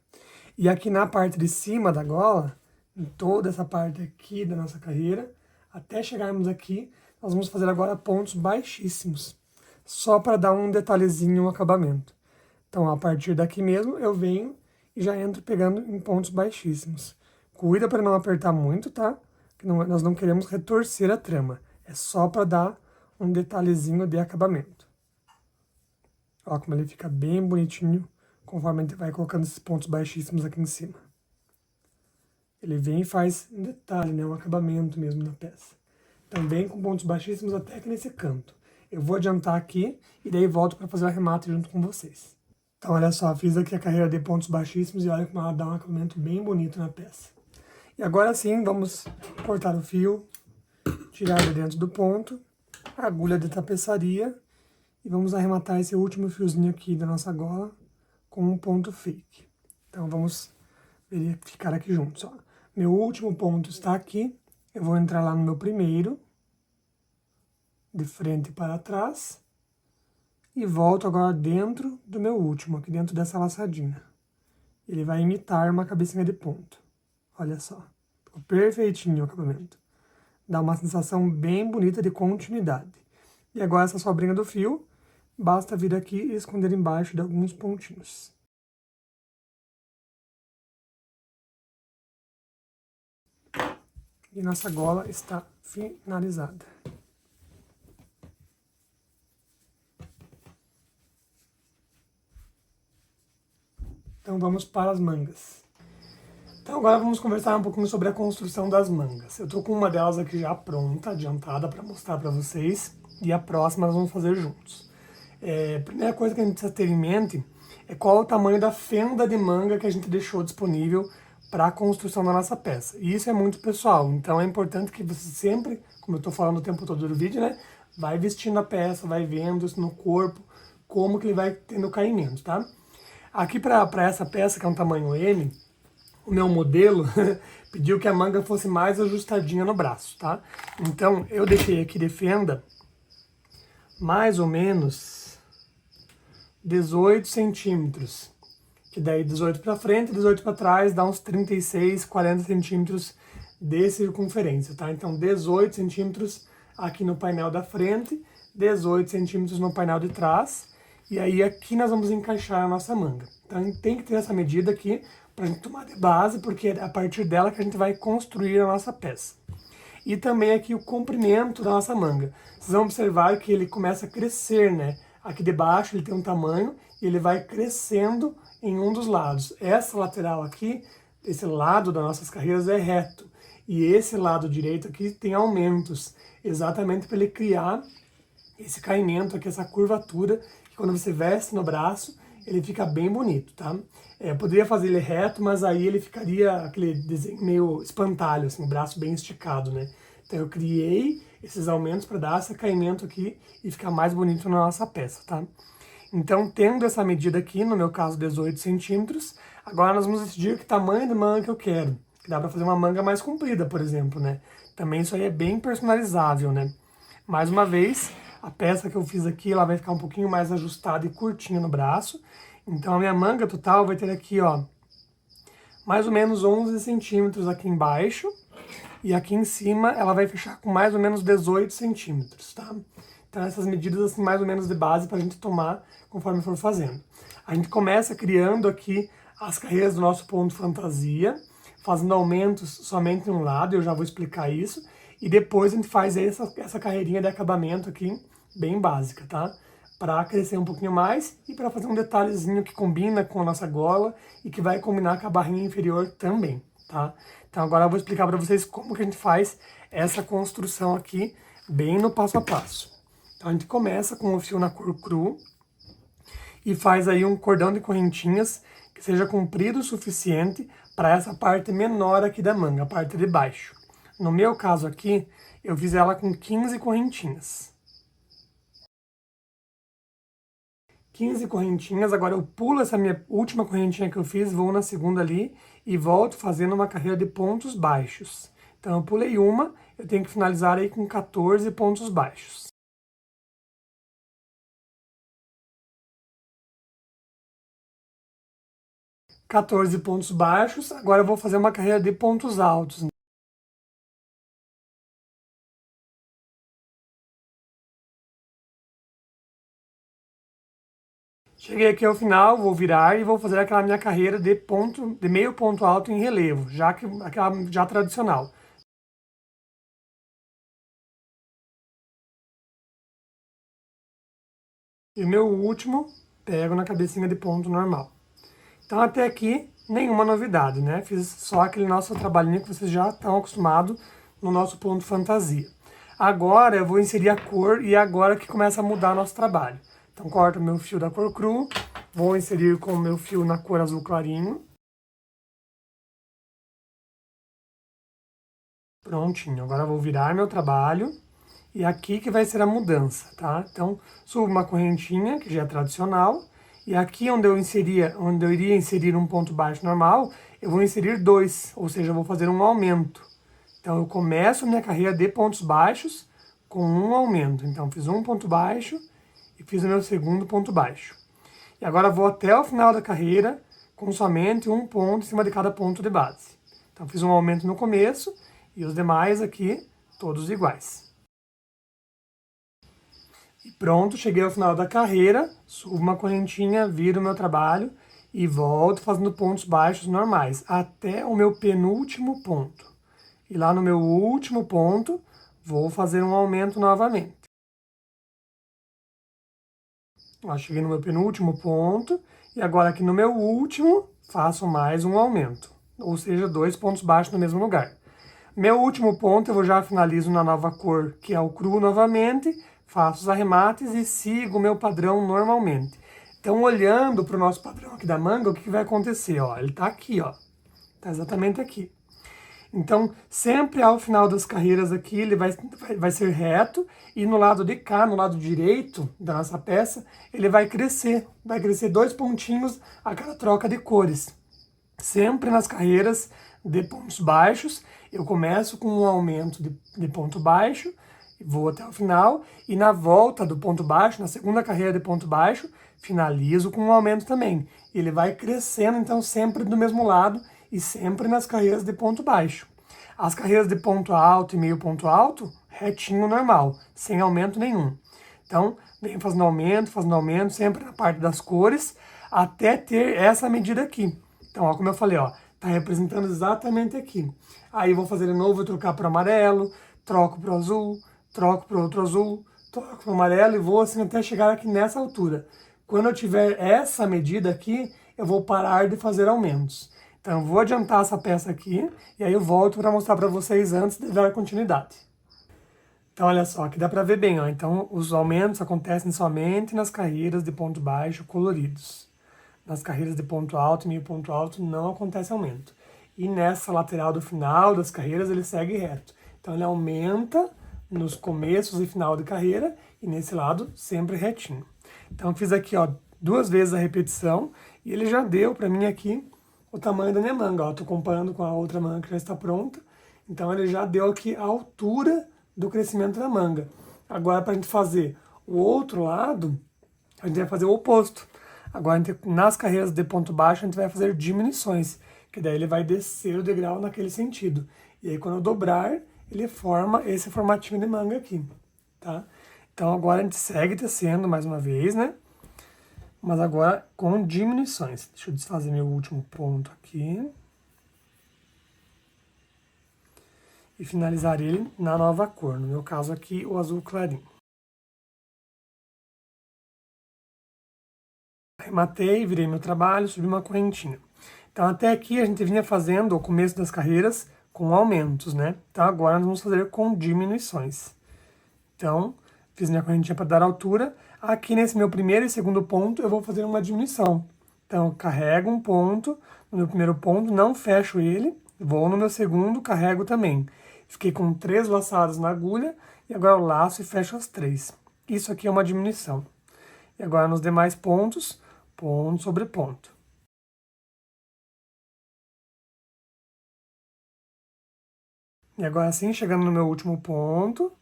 E aqui na parte de cima da gola, em toda essa parte aqui da nossa carreira, até chegarmos aqui, nós vamos fazer agora pontos baixíssimos, só para dar um detalhezinho no acabamento. Então, a partir daqui mesmo, eu venho e já entro pegando em pontos baixíssimos. Cuida para não apertar muito, tá? Que nós não queremos retorcer a trama. É só para dar um detalhezinho de acabamento. Ó, como ele fica bem bonitinho, conforme a gente vai colocando esses pontos baixíssimos aqui em cima. Ele vem e faz um detalhe, né? Um acabamento mesmo na peça. Então, vem com pontos baixíssimos até aqui nesse canto. Eu vou adiantar aqui e daí volto para fazer o arremate junto com vocês. Então, olha só, fiz aqui a carreira de pontos baixíssimos e olha como ela dá um acabamento bem bonito na peça. E agora sim, vamos cortar o fio, tirar de dentro do ponto, a agulha de tapeçaria e vamos arrematar esse último fiozinho aqui da nossa gola com um ponto fake. Então, vamos verificar aqui juntos, ó. Meu último ponto está aqui, eu vou entrar lá no meu primeiro, de frente para trás, e volto agora dentro do meu último, aqui dentro dessa laçadinha. Ele vai imitar uma cabecinha de ponto. Olha só, ficou perfeitinho o acabamento. Dá uma sensação bem bonita de continuidade. E agora essa sobrinha do fio, basta vir aqui e esconder embaixo de alguns pontinhos. E nossa gola está finalizada. Então vamos para as mangas. Então agora vamos conversar um pouquinho sobre a construção das mangas. Eu tô com uma delas aqui já pronta, adiantada, para mostrar para vocês. E a próxima nós vamos fazer juntos. A primeira coisa que a gente precisa ter em mente é qual é o tamanho da fenda de manga que a gente deixou disponível para a construção da nossa peça. E isso é muito pessoal, então é importante que você sempre, como eu estou falando o tempo todo do vídeo, né, vai vestindo a peça, vai vendo isso no corpo, como que ele vai tendo caimento, tá? Aqui para essa peça, que é um tamanho M, o meu modelo pediu que a manga fosse mais ajustadinha no braço, tá? Então, eu deixei aqui de fenda mais ou menos 18 centímetros, que daí 18 para frente e 18 para trás dá uns 36, 40 centímetros de circunferência, tá? Então 18 centímetros aqui no painel da frente, 18 centímetros no painel de trás, e aí aqui nós vamos encaixar a nossa manga. Então tem que ter essa medida aqui para a gente tomar de base, porque é a partir dela que a gente vai construir a nossa peça. E também aqui o comprimento da nossa manga. Vocês vão observar que ele começa a crescer, né? Aqui debaixo ele tem um tamanho e ele vai crescendo em um dos lados. Essa lateral aqui, esse lado das nossas carreiras é reto. E esse lado direito aqui tem aumentos, exatamente para ele criar esse caimento aqui, essa curvatura, que quando você veste no braço, ele fica bem bonito, tá? Poderia fazer ele reto, mas aí ele ficaria aquele desenho meio espantalho, assim, o braço bem esticado, né? Então eu criei esses aumentos para dar esse caimento aqui e ficar mais bonito na nossa peça, tá? Então, tendo essa medida aqui, no meu caso 18 centímetros, agora nós vamos decidir que tamanho de manga que eu quero. Que dá para fazer uma manga mais comprida, por exemplo, né? Também isso aí é bem personalizável, né? Mais uma vez, a peça que eu fiz aqui, ela vai ficar um pouquinho mais ajustada e curtinha no braço. Então a minha manga total vai ter aqui, ó, mais ou menos 11 centímetros aqui embaixo. E aqui em cima ela vai fechar com mais ou menos 18 centímetros, tá? Então essas medidas assim mais ou menos de base para a gente tomar conforme for fazendo. A gente começa criando aqui as carreiras do nosso ponto fantasia, fazendo aumentos somente em um lado, eu já vou explicar isso. E depois a gente faz essa carreirinha de acabamento aqui, bem básica, tá? Para crescer um pouquinho mais e para fazer um detalhezinho que combina com a nossa gola e que vai combinar com a barrinha inferior também, tá? Então agora eu vou explicar para vocês como que a gente faz essa construção aqui, bem no passo a passo. Então a gente começa com o fio na cor cru e faz aí um cordão de correntinhas que seja comprido o suficiente para essa parte menor aqui da manga, a parte de baixo. No meu caso aqui, eu fiz ela com 15 correntinhas. 15 correntinhas, agora eu pulo essa minha última correntinha que eu fiz, vou na segunda ali e volto fazendo uma carreira de pontos baixos. Então eu pulei uma, eu tenho que finalizar aí com 14 pontos baixos. (14 pontos baixos), agora eu vou fazer uma carreira de pontos altos. Cheguei aqui ao final, vou virar e vou fazer aquela minha carreira de meio ponto alto em relevo, já que aquela já tradicional. E o meu último, pego na cabecinha de ponto normal. Então até aqui, nenhuma novidade, né? Fiz só aquele nosso trabalhinho que vocês já estão acostumados no nosso ponto fantasia. Agora eu vou inserir a cor e é agora que começa a mudar nosso trabalho. Então corto o meu fio da cor cru, vou inserir com o meu fio na cor azul clarinho. Prontinho, agora eu vou virar meu trabalho e aqui que vai ser a mudança, tá? Então subo uma correntinha, que já é tradicional, e aqui onde eu iria inserir um ponto baixo normal, eu vou inserir 2, ou seja, eu vou fazer um aumento. Então eu começo minha carreira de pontos baixos com um aumento. Então fiz um ponto baixo e fiz o meu segundo ponto baixo. E agora vou até o final da carreira com somente um ponto em cima de cada ponto de base. Então fiz um aumento no começo e os demais aqui todos iguais. E pronto, cheguei ao final da carreira, subo uma correntinha, viro o meu trabalho e volto fazendo pontos baixos normais até o meu penúltimo ponto. E lá no meu último ponto, vou fazer um aumento novamente. Ó, cheguei no meu penúltimo ponto e agora aqui no meu último, faço mais um aumento. Ou seja, 2 pontos baixos no mesmo lugar. Meu último ponto eu já finalizo na nova cor, que é o cru novamente, faço os arremates e sigo o meu padrão normalmente. Então, olhando para o nosso padrão aqui da manga, o que vai acontecer? Ó, ele está aqui, ó. Está exatamente aqui. Então, sempre ao final das carreiras aqui, ele vai ser reto, e no lado de cá, no lado direito da nossa peça, ele vai crescer 2 pontinhos a cada troca de cores. Sempre nas carreiras de pontos baixos, eu começo com um aumento de ponto baixo, Vou até o final e na volta do ponto baixo, na segunda carreira de ponto baixo, finalizo com um aumento também. Ele vai crescendo, então, sempre do mesmo lado e sempre nas carreiras de ponto baixo. As carreiras de ponto alto e meio ponto alto, retinho normal, sem aumento nenhum. Então, vem fazendo aumento, sempre na parte das cores, até ter essa medida aqui. Então, ó, como eu falei, ó, tá representando exatamente aqui. Aí, vou fazer de novo, vou trocar para o amarelo, troco para o azul, troco para outro azul, troco para o amarelo e vou assim até chegar aqui nessa altura. Quando eu tiver essa medida aqui, eu vou parar de fazer aumentos. Então, eu vou adiantar essa peça aqui e aí eu volto para mostrar para vocês antes de dar continuidade. Então, olha só, aqui dá para ver bem, ó. Então, os aumentos acontecem somente nas carreiras de ponto baixo coloridos. Nas carreiras de ponto alto e meio ponto alto não acontece aumento. E nessa lateral do final das carreiras ele segue reto. Então, ele aumenta nos começos e final de carreira e nesse lado sempre retinho. Então, eu fiz aqui, ó, 2 vezes a repetição e ele já deu para mim aqui o tamanho da minha manga, ó. Tô comparando com a outra manga que já está pronta. Então, ele já deu aqui a altura do crescimento da manga. Agora, para a gente fazer o outro lado, a gente vai fazer o oposto. Agora, nas carreiras de ponto baixo, a gente vai fazer diminuições, que daí ele vai descer o degrau naquele sentido. E aí, quando eu dobrar, ele forma esse formatinho de manga aqui, tá? Então, agora a gente segue tecendo mais uma vez, né? Mas agora com diminuições. Deixa eu desfazer meu último ponto aqui. E finalizar ele na nova cor, no meu caso aqui, o azul clarinho. Arrematei, virei meu trabalho, subi uma correntinha. Então, até aqui a gente vinha fazendo o começo das carreiras com aumentos, né? Então, agora nós vamos fazer com diminuições. Então, fiz minha correntinha para dar altura. Aqui nesse meu primeiro e segundo ponto, eu vou fazer uma diminuição. Então, eu carrego um ponto no meu primeiro ponto, não fecho ele, vou no meu segundo, carrego também. Fiquei com 3 laçadas na agulha e agora eu laço e fecho as 3. Isso aqui é uma diminuição. E agora nos demais pontos, ponto sobre ponto. E agora assim, chegando no meu último ponto,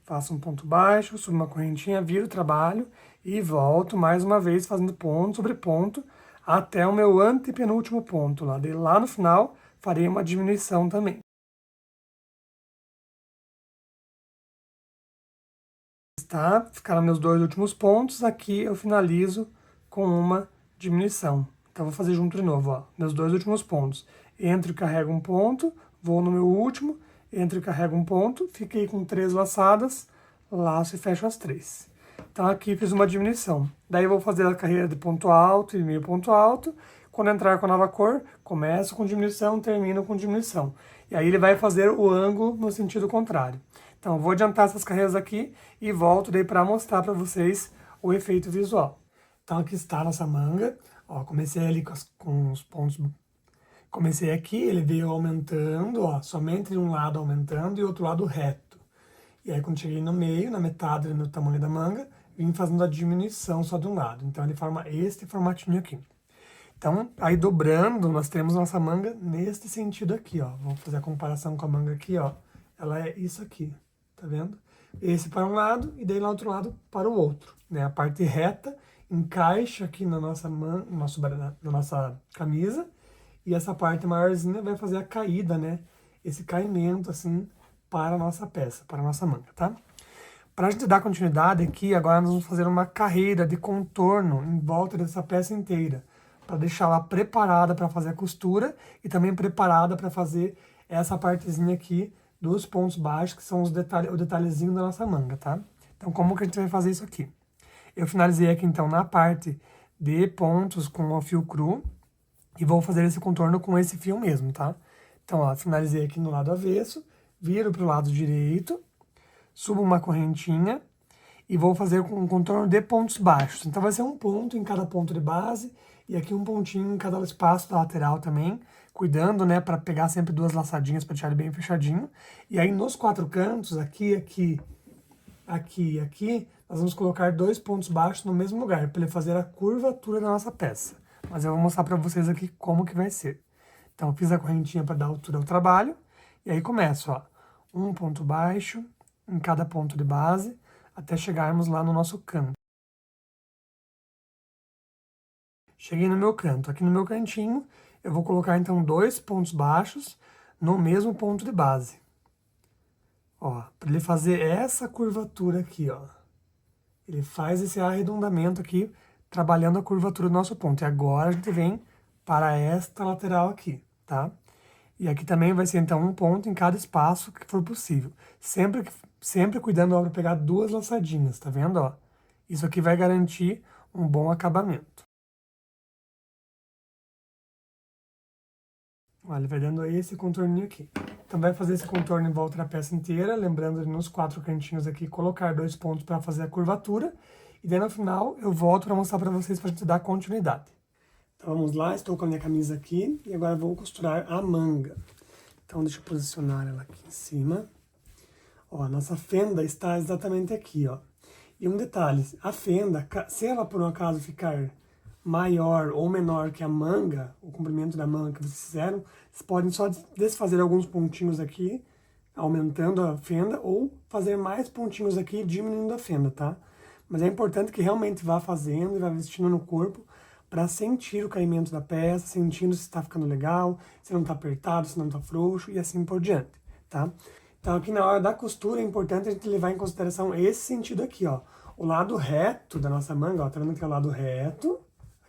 faço um ponto baixo, subo uma correntinha, viro o trabalho e volto mais uma vez fazendo ponto sobre ponto até o meu antepenúltimo ponto. Lá no final, farei uma diminuição também. Tá? Ficaram meus 2 últimos pontos, aqui eu finalizo com uma diminuição. Então, vou fazer junto de novo, ó, meus 2 últimos pontos. Entro e carrego um ponto, vou no meu último, entro e carrego um ponto, fiquei com 3 laçadas, laço e fecho as 3. Então, aqui fiz uma diminuição. Daí, eu vou fazer a carreira de ponto alto e meio ponto alto. Quando entrar com a nova cor, começo com diminuição, termino com diminuição. E aí, ele vai fazer o ângulo no sentido contrário. Então, eu vou adiantar essas carreiras aqui e volto daí para mostrar para vocês o efeito visual. Então, aqui está a nossa manga. Ó, comecei ali com os pontos. Comecei aqui, ele veio aumentando, ó, somente de um lado aumentando e outro lado reto. E aí, quando cheguei no meio, na metade do tamanho da manga, vim fazendo a diminuição só de um lado. Então, ele forma este formatinho aqui. Então, aí dobrando, nós temos nossa manga neste sentido aqui, ó. Vamos fazer a comparação com a manga aqui, ó. Ela é isso aqui, tá vendo? Esse para um lado e daí no outro lado para o outro, né? A parte reta encaixa aqui na nossa na nossa camisa e essa parte maiorzinha vai fazer a caída, né? Esse caimento, assim, para a nossa peça, para a nossa manga, tá? Para a gente dar continuidade aqui, agora nós vamos fazer uma carreira de contorno em volta dessa peça inteira, para deixá-la preparada para fazer a costura e também preparada para fazer essa partezinha aqui dos pontos baixos, que são o detalhezinho da nossa manga, tá? Então, como que a gente vai fazer isso aqui? Eu finalizei aqui, então, na parte de pontos com o fio cru e vou fazer esse contorno com esse fio mesmo, tá? Então, ó, finalizei aqui no lado avesso, viro para o lado direito, subo uma correntinha e vou fazer um contorno de pontos baixos. Então, vai ser um ponto em cada ponto de base e aqui um pontinho em cada espaço da lateral também, cuidando, né, para pegar sempre 2 laçadinhas para deixar ele bem fechadinho. E aí, nos 4 cantos, aqui, aqui, aqui e aqui, nós vamos colocar 2 pontos baixos no mesmo lugar, para ele fazer a curvatura da nossa peça. Mas eu vou mostrar para vocês aqui como que vai ser. Então, eu fiz a correntinha para dar altura ao trabalho, e aí começo, ó, um ponto baixo, em cada ponto de base, até chegarmos lá no nosso canto. Cheguei no meu canto. Aqui no meu cantinho, eu vou colocar então 2 pontos baixos no mesmo ponto de base. Ó, para ele fazer essa curvatura aqui, ó. Ele faz esse arredondamento aqui, trabalhando a curvatura do nosso ponto. E agora a gente vem para esta lateral aqui, tá? E aqui também vai ser, então, um ponto em cada espaço que for possível. Sempre cuidando para pegar 2 laçadinhas, tá vendo, ó? Isso aqui vai garantir um bom acabamento. Olha, ele vai dando esse contorninho aqui. Então, vai fazer esse contorno em volta da peça inteira, lembrando de nos 4 cantinhos aqui, colocar 2 pontos para fazer a curvatura. E daí, no final, eu volto para mostrar para vocês, para a gente dar continuidade. Então, vamos lá, estou com a minha camisa aqui, e agora vou costurar a manga. Então, deixa eu posicionar ela aqui em cima. Ó, a nossa fenda está exatamente aqui, ó. E um detalhe, a fenda, se ela por um acaso ficar maior ou menor que a manga, o comprimento da manga que vocês fizeram, vocês podem só desfazer alguns pontinhos aqui, aumentando a fenda, ou fazer mais pontinhos aqui, diminuindo a fenda, tá? Mas é importante que realmente vá fazendo e vá vestindo no corpo, para sentir o caimento da peça, sentindo se está ficando legal, se não está apertado, se não está frouxo, e assim por diante, tá? Então, aqui na hora da costura, é importante a gente levar em consideração esse sentido aqui, ó. O lado reto da nossa manga, ó, tá vendo que é o lado reto,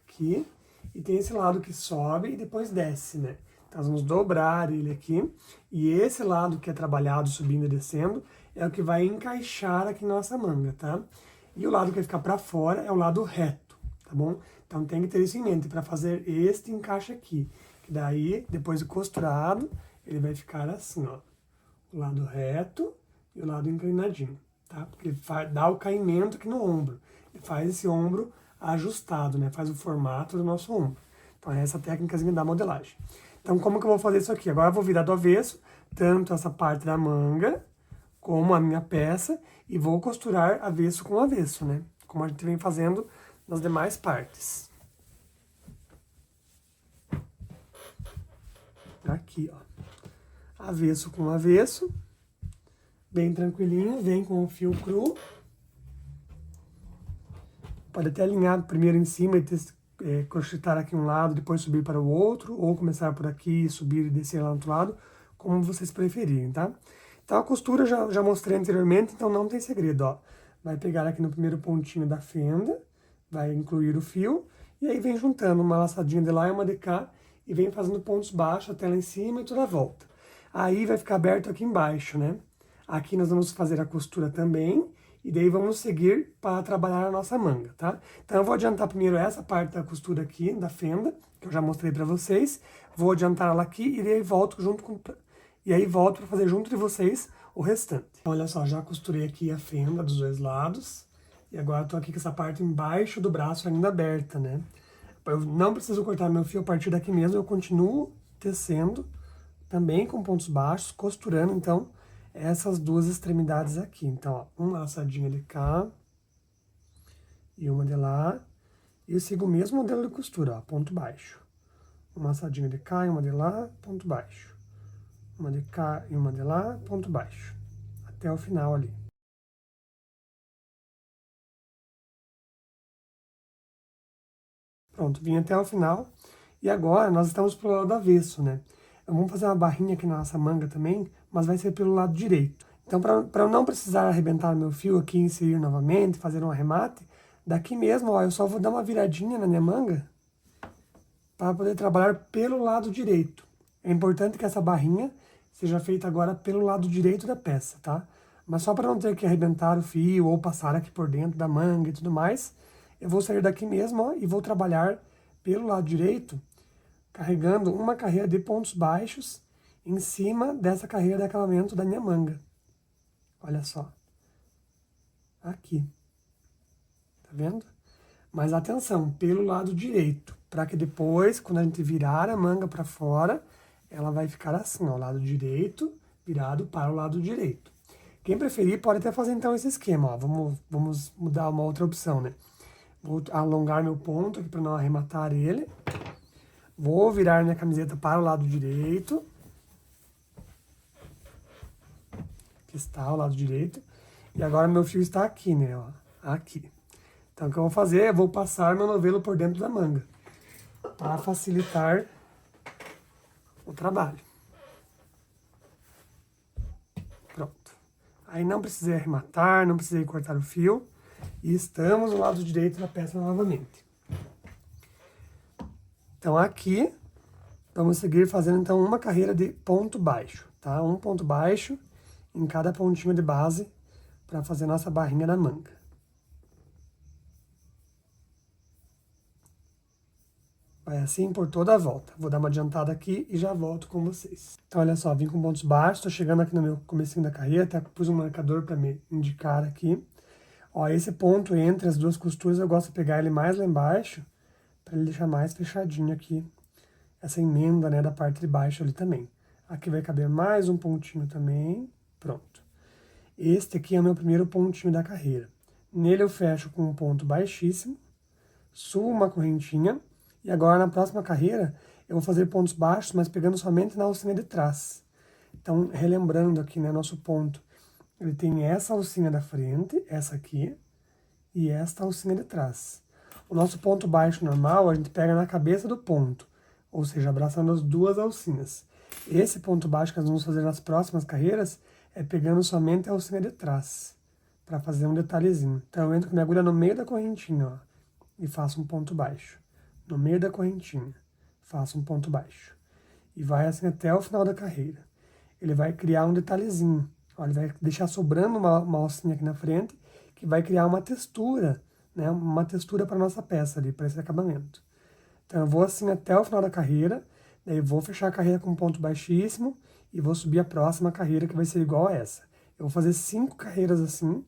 aqui, e tem esse lado que sobe e depois desce, né? Então, nós vamos dobrar ele aqui, e esse lado que é trabalhado subindo e descendo, é o que vai encaixar aqui na nossa manga, tá? E o lado que vai ficar pra fora é o lado reto, tá bom? Então, tem que ter isso em mente para fazer este encaixe aqui, que daí, depois de costurado, ele vai ficar assim, ó. O lado reto e o lado inclinadinho, tá? Porque ele dá o caimento aqui no ombro. Ele faz esse ombro ajustado, né? Faz o formato do nosso ombro. Então, é essa técnicazinha da modelagem. Então, como que eu vou fazer isso aqui? Agora eu vou virar do avesso, tanto essa parte da manga, como a minha peça, e vou costurar avesso com avesso, né? Como a gente vem fazendo nas demais partes. Aqui, ó. Avesso com avesso, bem tranquilinho, vem com o fio cru. Pode até alinhar primeiro em cima e crochetar aqui um lado, depois subir para o outro, ou começar por aqui, subir e descer lá do outro lado, como vocês preferirem, tá? Então a costura já mostrei anteriormente, então não tem segredo, ó. Vai pegar aqui no primeiro pontinho da fenda, vai incluir o fio, e aí vem juntando uma laçadinha de lá e uma de cá, e vem fazendo pontos baixos até lá em cima e toda a volta. Aí vai ficar aberto aqui embaixo, né? Aqui nós vamos fazer a costura também, e daí vamos seguir para trabalhar a nossa manga, tá? Então eu vou adiantar primeiro essa parte da costura aqui, da fenda, que eu já mostrei para vocês. Vou adiantar ela aqui e daí volto junto com... E aí volto para fazer junto de vocês o restante. Olha só, já costurei aqui a fenda dos dois lados. E agora eu tô aqui com essa parte embaixo do braço ainda aberta, né? Eu não preciso cortar meu fio a partir daqui mesmo, eu continuo tecendo também com pontos baixos, costurando, então, essas duas extremidades aqui. Então, ó, uma laçadinha de cá e uma de lá. E eu sigo o mesmo modelo de costura, ó, ponto baixo. Uma laçadinha de cá e uma de lá, ponto baixo. Uma de cá e uma de lá, ponto baixo. Até o final ali. Pronto, vim até o final. E agora nós estamos pelo lado avesso, né? Vamos fazer uma barrinha aqui na nossa manga também, mas vai ser pelo lado direito. Então, para eu não precisar arrebentar meu fio aqui e inserir novamente, fazer um arremate, daqui mesmo, ó, eu só vou dar uma viradinha na minha manga para poder trabalhar pelo lado direito. É importante que essa barrinha seja feita agora pelo lado direito da peça, tá? Mas só para não ter que arrebentar o fio ou passar aqui por dentro da manga e tudo mais, eu vou sair daqui mesmo, ó, e vou trabalhar pelo lado direito, carregando uma carreira de pontos baixos em cima dessa carreira de acabamento da minha manga. Olha só. Aqui. Tá vendo? Mas atenção, pelo lado direito, para que depois, quando a gente virar a manga para fora, ela vai ficar assim, ó, lado direito, virado para o lado direito. Quem preferir pode até fazer então esse esquema, ó. Vamos mudar uma outra opção, né? Vou alongar meu ponto aqui para não arrematar ele. Vou virar minha camiseta para o lado direito. Aqui está o lado direito. E agora meu fio está aqui, né, ó, aqui. Então o que eu vou fazer é vou passar meu novelo por dentro da manga, para facilitar o trabalho. Pronto. Aí não precisei arrematar, não precisei cortar o fio. E estamos no lado direito da peça novamente. Então aqui, vamos seguir fazendo então uma carreira de ponto baixo, tá? Um ponto baixo em cada pontinho de base para fazer nossa barrinha da manga. Vai assim por toda a volta. Vou dar uma adiantada aqui e já volto com vocês. Então, olha só, vim com pontos baixos, tô chegando aqui no meu comecinho da carreira, até pus um marcador para me indicar aqui. Ó, esse ponto entre as duas costuras, eu gosto de pegar ele mais lá embaixo, para ele deixar mais fechadinho aqui, essa emenda, né, da parte de baixo ali também. Aqui vai caber mais um pontinho também, pronto. Este aqui é o meu primeiro pontinho da carreira. Nele eu fecho com um ponto baixíssimo, subo uma correntinha, e agora na próxima carreira eu vou fazer pontos baixos, mas pegando somente na alcinha de trás. Então, relembrando aqui, né, nosso ponto, ele tem essa alcinha da frente, essa aqui, e esta alcinha de trás. O nosso ponto baixo normal, a gente pega na cabeça do ponto, ou seja, abraçando as duas alcinhas. Esse ponto baixo que nós vamos fazer nas próximas carreiras é pegando somente a alcinha de trás, para fazer um detalhezinho. Então, eu entro com minha agulha no meio da correntinha, ó, e faço um ponto baixo. No meio da correntinha, faço um ponto baixo. E vai assim até o final da carreira. Ele vai criar um detalhezinho. Ó, ele vai deixar sobrando uma alcinha aqui na frente, que vai criar uma textura, né? Uma textura para nossa peça ali, para esse acabamento. Então, eu vou assim até o final da carreira, daí vou fechar a carreira com um ponto baixíssimo e vou subir a próxima carreira, que vai ser igual a essa. Eu vou fazer 5 carreiras assim,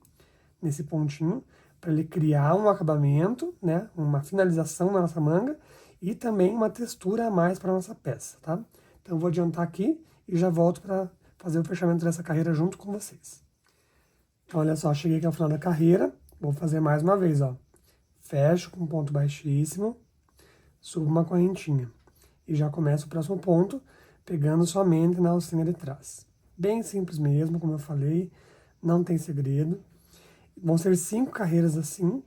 nesse pontinho, para ele criar um acabamento, né, uma finalização na nossa manga e também uma textura a mais para nossa peça, tá? Então, eu vou adiantar aqui e já volto para fazer o fechamento dessa carreira junto com vocês. Então, olha só, cheguei aqui ao final da carreira, vou fazer mais uma vez, ó. Fecho com um ponto baixíssimo, subo uma correntinha e já começo o próximo ponto, pegando somente na alcinha de trás. Bem simples mesmo, como eu falei, não tem segredo. Vão ser 5 carreiras assim,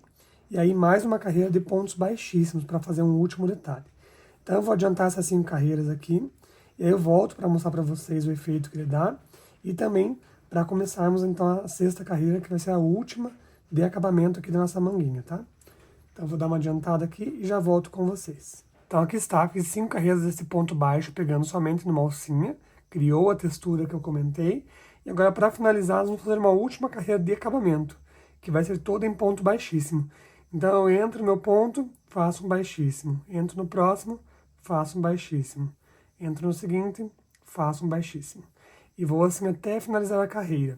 e aí mais uma carreira de pontos baixíssimos para fazer um último detalhe. Então eu vou adiantar essas 5 carreiras aqui, e aí eu volto para mostrar para vocês o efeito que ele dá, e também para começarmos então a 6ª carreira, que vai ser a última de acabamento aqui da nossa manguinha, tá? Então eu vou dar uma adiantada aqui e já volto com vocês. Então aqui está, fiz 5 carreiras desse ponto baixo, pegando somente numa alcinha, criou a textura que eu comentei, e agora para finalizar nós vamos fazer uma última carreira de acabamento, que vai ser toda em ponto baixíssimo. Então, eu entro no meu ponto, faço um baixíssimo. Entro no próximo, faço um baixíssimo. Entro no seguinte, faço um baixíssimo. E vou assim até finalizar a carreira.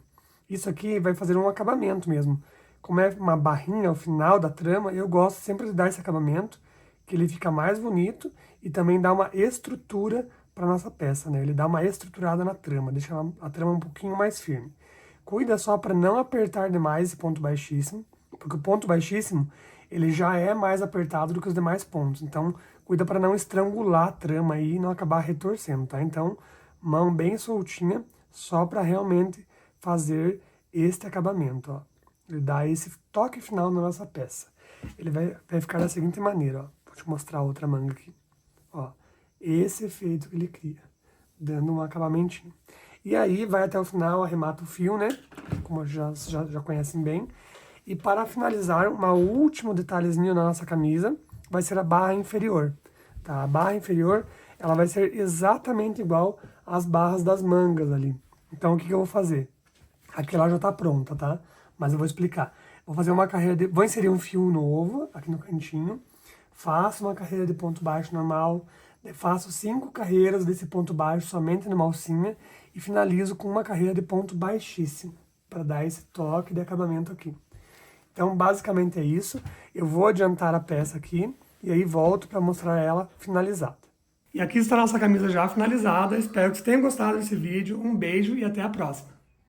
Isso aqui vai fazer um acabamento mesmo. Como é uma barrinha ao final da trama, eu gosto sempre de dar esse acabamento, que ele fica mais bonito e também dá uma estrutura para nossa peça, né? Ele dá uma estruturada na trama, deixa a trama um pouquinho mais firme. Cuida só para não apertar demais esse ponto baixíssimo, porque o ponto baixíssimo, ele já é mais apertado do que os demais pontos. Então, cuida para não estrangular a trama aí e não acabar retorcendo, tá? Então, mão bem soltinha, só para realmente fazer este acabamento, ó. Ele dá esse toque final na nossa peça. Ele vai ficar da seguinte maneira, ó. Vou te mostrar a outra manga aqui. Ó, esse efeito que ele cria, dando um acabamentinho. E aí, vai até o final, arremata o fio, né? Como já conhecem bem. E para finalizar, um último detalhezinho na nossa camisa vai ser a barra inferior, tá? A barra inferior, ela vai ser exatamente igual às barras das mangas ali. Então, o que eu vou fazer? Aqui ela já tá pronta, tá? Mas eu vou explicar. Vou fazer uma carreira de... Vou inserir um fio novo aqui no cantinho. Faço uma carreira de ponto baixo normal. Faço 5 carreiras desse ponto baixo somente numa alcinha. E finalizo com uma carreira de ponto baixíssimo, para dar esse toque de acabamento aqui. Então, basicamente é isso. Eu vou adiantar a peça aqui, e aí volto para mostrar ela finalizada. E aqui está a nossa camisa já finalizada. Espero que vocês tenham gostado desse vídeo. Um beijo e até a próxima.